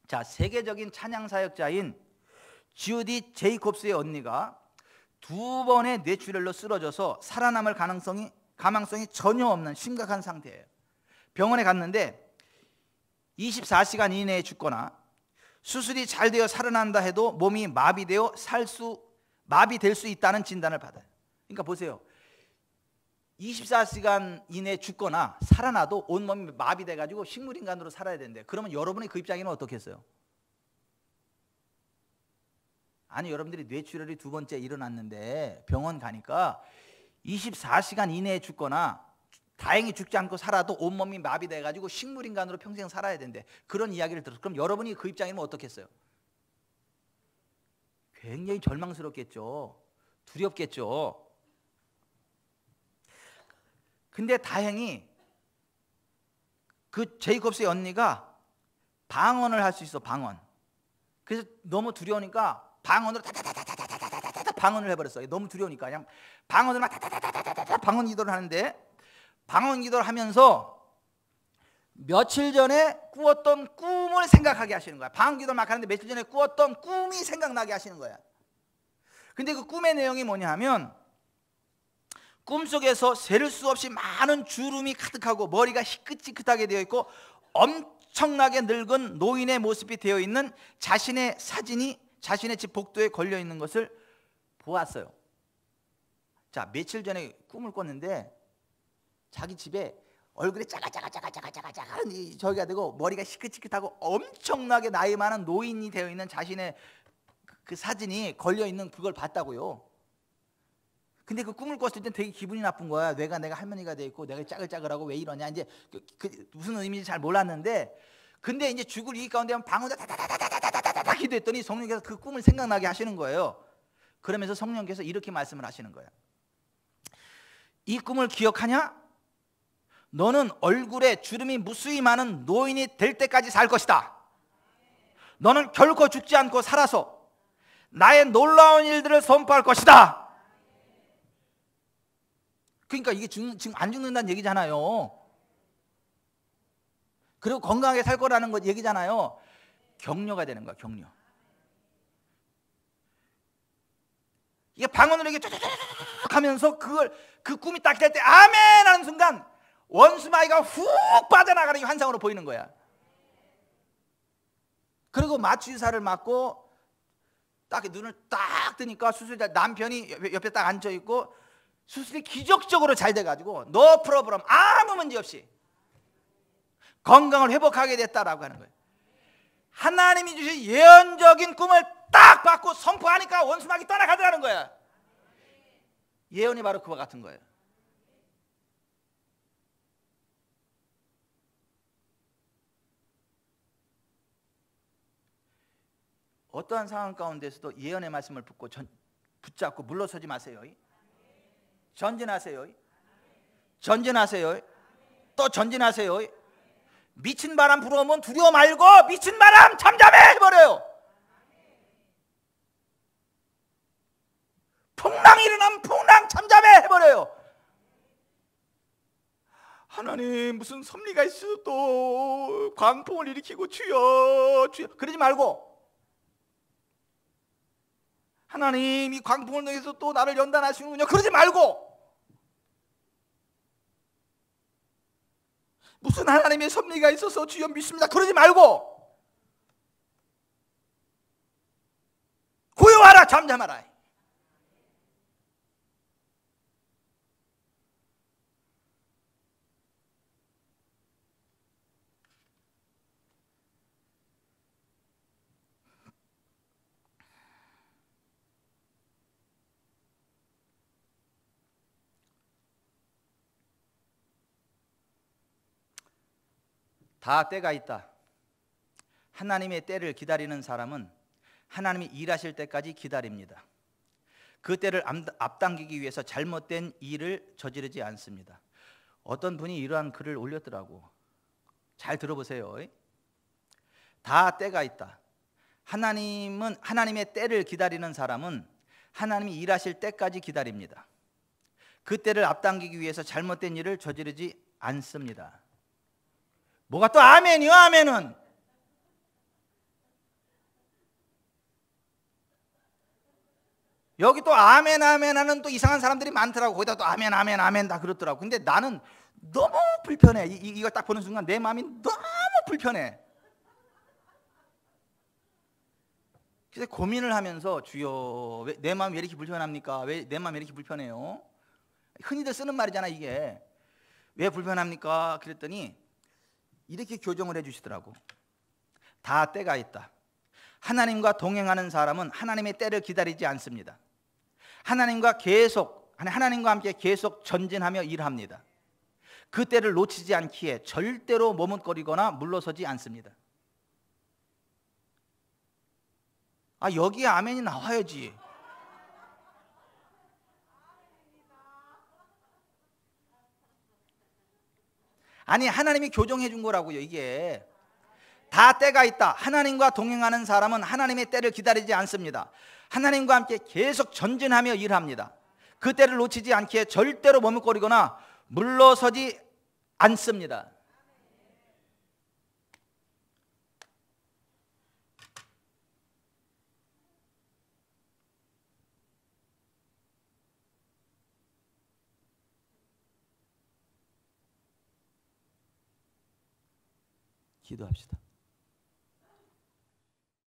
자, 세계적인 찬양 사역자인 주디 제이콥스의 언니가 2번의 뇌출혈로 쓰러져서 살아남을 가망성이 전혀 없는 심각한 상태예요. 병원에 갔는데 24시간 이내에 죽거나 수술이 잘 되어 살아난다 해도 몸이 마비될 수 있다는 진단을 받아요. 그러니까 보세요. 24시간 이내에 죽거나 살아나도 온몸이 마비돼 가지고 식물인간으로 살아야 되는데, 그러면 여러분의 그 입장에는 어떻겠어요? 아니, 여러분들이 뇌출혈이 2번째 일어났는데 병원 가니까 24시간 이내에 죽거나 다행히 죽지 않고 살아도 온몸이 마비돼 가지고 식물인간으로 평생 살아야 되는데, 그런 이야기를 들어서 그럼 여러분이 그 입장이면 어떻겠어요? 굉장히 절망스럽겠죠. 두렵겠죠. 근데 다행히 그 제이콥스의 언니가 방언을 할 수 있어. 방언. 그래서 너무 두려우니까 방언으로 다다다다다다다다다 방언을 해버렸어요. 너무 두려우니까 그냥 방언을 막 다다다다다다 방언 기도를 하는데, 방언 기도를 하면서 며칠 전에 꾸었던 꿈을 생각하게 하시는 거야. 방언 기도를 막 하는데 며칠 전에 꾸었던 꿈이 생각나게 하시는 거야. 근데 그 꿈의 내용이 뭐냐 하면, 꿈속에서 세를 수 없이 많은 주름이 가득하고 머리가 희끗희끗하게 되어 있고 엄청나게 늙은 노인의 모습이 되어 있는 자신의 사진이 자신의 집 복도에 걸려 있는 것을 보았어요. 자, 며칠 전에 꿈을 꿨는데 자기 집에 얼굴에 짜가짜가짜가짜가짜가짜가 저기가 되고 머리가 희끗희끗하고 엄청나게 나이 많은 노인이 되어 있는 자신의 그 사진이 걸려 있는 그걸 봤다고요. 근데 그 꿈을 꿨을 때 되게 기분이 나쁜 거야. 내가 할머니가 돼 있고 내가 짜글짜글하고 왜 이러냐, 이제 무슨 의미인지 잘 몰랐는데, 근데 이제 죽을 이 가운데 방언을 다다다다다다다다 기도했더니 성령께서 그 꿈을 생각나게 하시는 거예요. 그러면서 성령께서 이렇게 말씀을 하시는 거예요. 이 꿈을 기억하냐? 너는 얼굴에 주름이 무수히 많은 노인이 될 때까지 살 것이다. 너는 결코 죽지 않고 살아서 나의 놀라운 일들을 선포할 것이다. 그러니까 이게 지금 안 죽는다는 얘기잖아요. 그리고 건강하게 살 거라는 것 얘기잖아요. 격려가 되는 거야, 격려. 이게 방언으로 이게 쫙쫙쫙 하면서 그 꿈이 딱 될 때 아멘 하는 순간 원수마귀가 훅 빠져나가는 게 환상으로 보이는 거야. 그리고 마취주사를 맞고 딱 눈을 딱 뜨니까 수술자 남편이 옆에 딱 앉아 있고 수술이 기적적으로 잘 돼가지고 노 프로브럼, 아무 문제 없이 건강을 회복하게 됐다라고 하는 거예요. 하나님이 주신 예언적인 꿈을 딱 받고 선포하니까 원수마귀 떠나가더라는 거야. 예언이 바로 그와 같은 거예요. 어떠한 상황 가운데서도 예언의 말씀을 붙잡고 물러서지 마세요. 전진하세요. 전진하세요. 또 전진하세요. 미친 바람 불어오면 두려워 말고 미친 바람 잠잠해 해버려요. 풍랑이 일어나면 풍랑 잠잠해 해버려요. 하나님 무슨 섭리가 있어 또 광풍을 일으키고 주여 그러지 말고, 하나님 이 광풍을 통해서 또 나를 연단하시는군요 그러지 말고, 무슨 하나님의 섭리가 있어서 주여 믿습니다 그러지 말고, 고요하라 잠잠하라. 다 때가 있다. 하나님의 때를 기다리는 사람은 하나님이 일하실 때까지 기다립니다. 그 때를 앞당기기 위해서 잘못된 일을 저지르지 않습니다. 어떤 분이 이러한 글을 올렸더라고. 잘 들어보세요. 다 때가 있다. 하나님의 때를 기다리는 사람은 하나님이 일하실 때까지 기다립니다. 그 때를 앞당기기 위해서 잘못된 일을 저지르지 않습니다. 뭐가 또 아멘이요, 아멘은? 여기 또 아멘 아멘 하는 또 이상한 사람들이 많더라고. 거기다 또 아멘 아멘 아멘 다 그렇더라고. 근데 나는 너무 불편해. 이거 딱 보는 순간 내 마음이 너무 불편해. 그래서 고민을 하면서 주여, 내 마음이 왜 이렇게 불편합니까? 왜 내 마음이 왜 이렇게 불편해요? 흔히들 쓰는 말이잖아 이게. 왜 불편합니까? 그랬더니 이렇게 교정을 해주시더라고. 다 때가 있다. 하나님과 동행하는 사람은 하나님의 때를 기다리지 않습니다. 하나님과 함께 계속 전진하며 일합니다. 그 때를 놓치지 않기에 절대로 머뭇거리거나 물러서지 않습니다. 여기에 아멘이 나와야지. 아니, 하나님이 교정해 준 거라고요. 이게 다 때가 있다. 하나님과 동행하는 사람은 하나님의 때를 기다리지 않습니다. 하나님과 함께 계속 전진하며 일합니다. 그 때를 놓치지 않기에 절대로 머뭇거리거나 물러서지 않습니다. 기도합시다.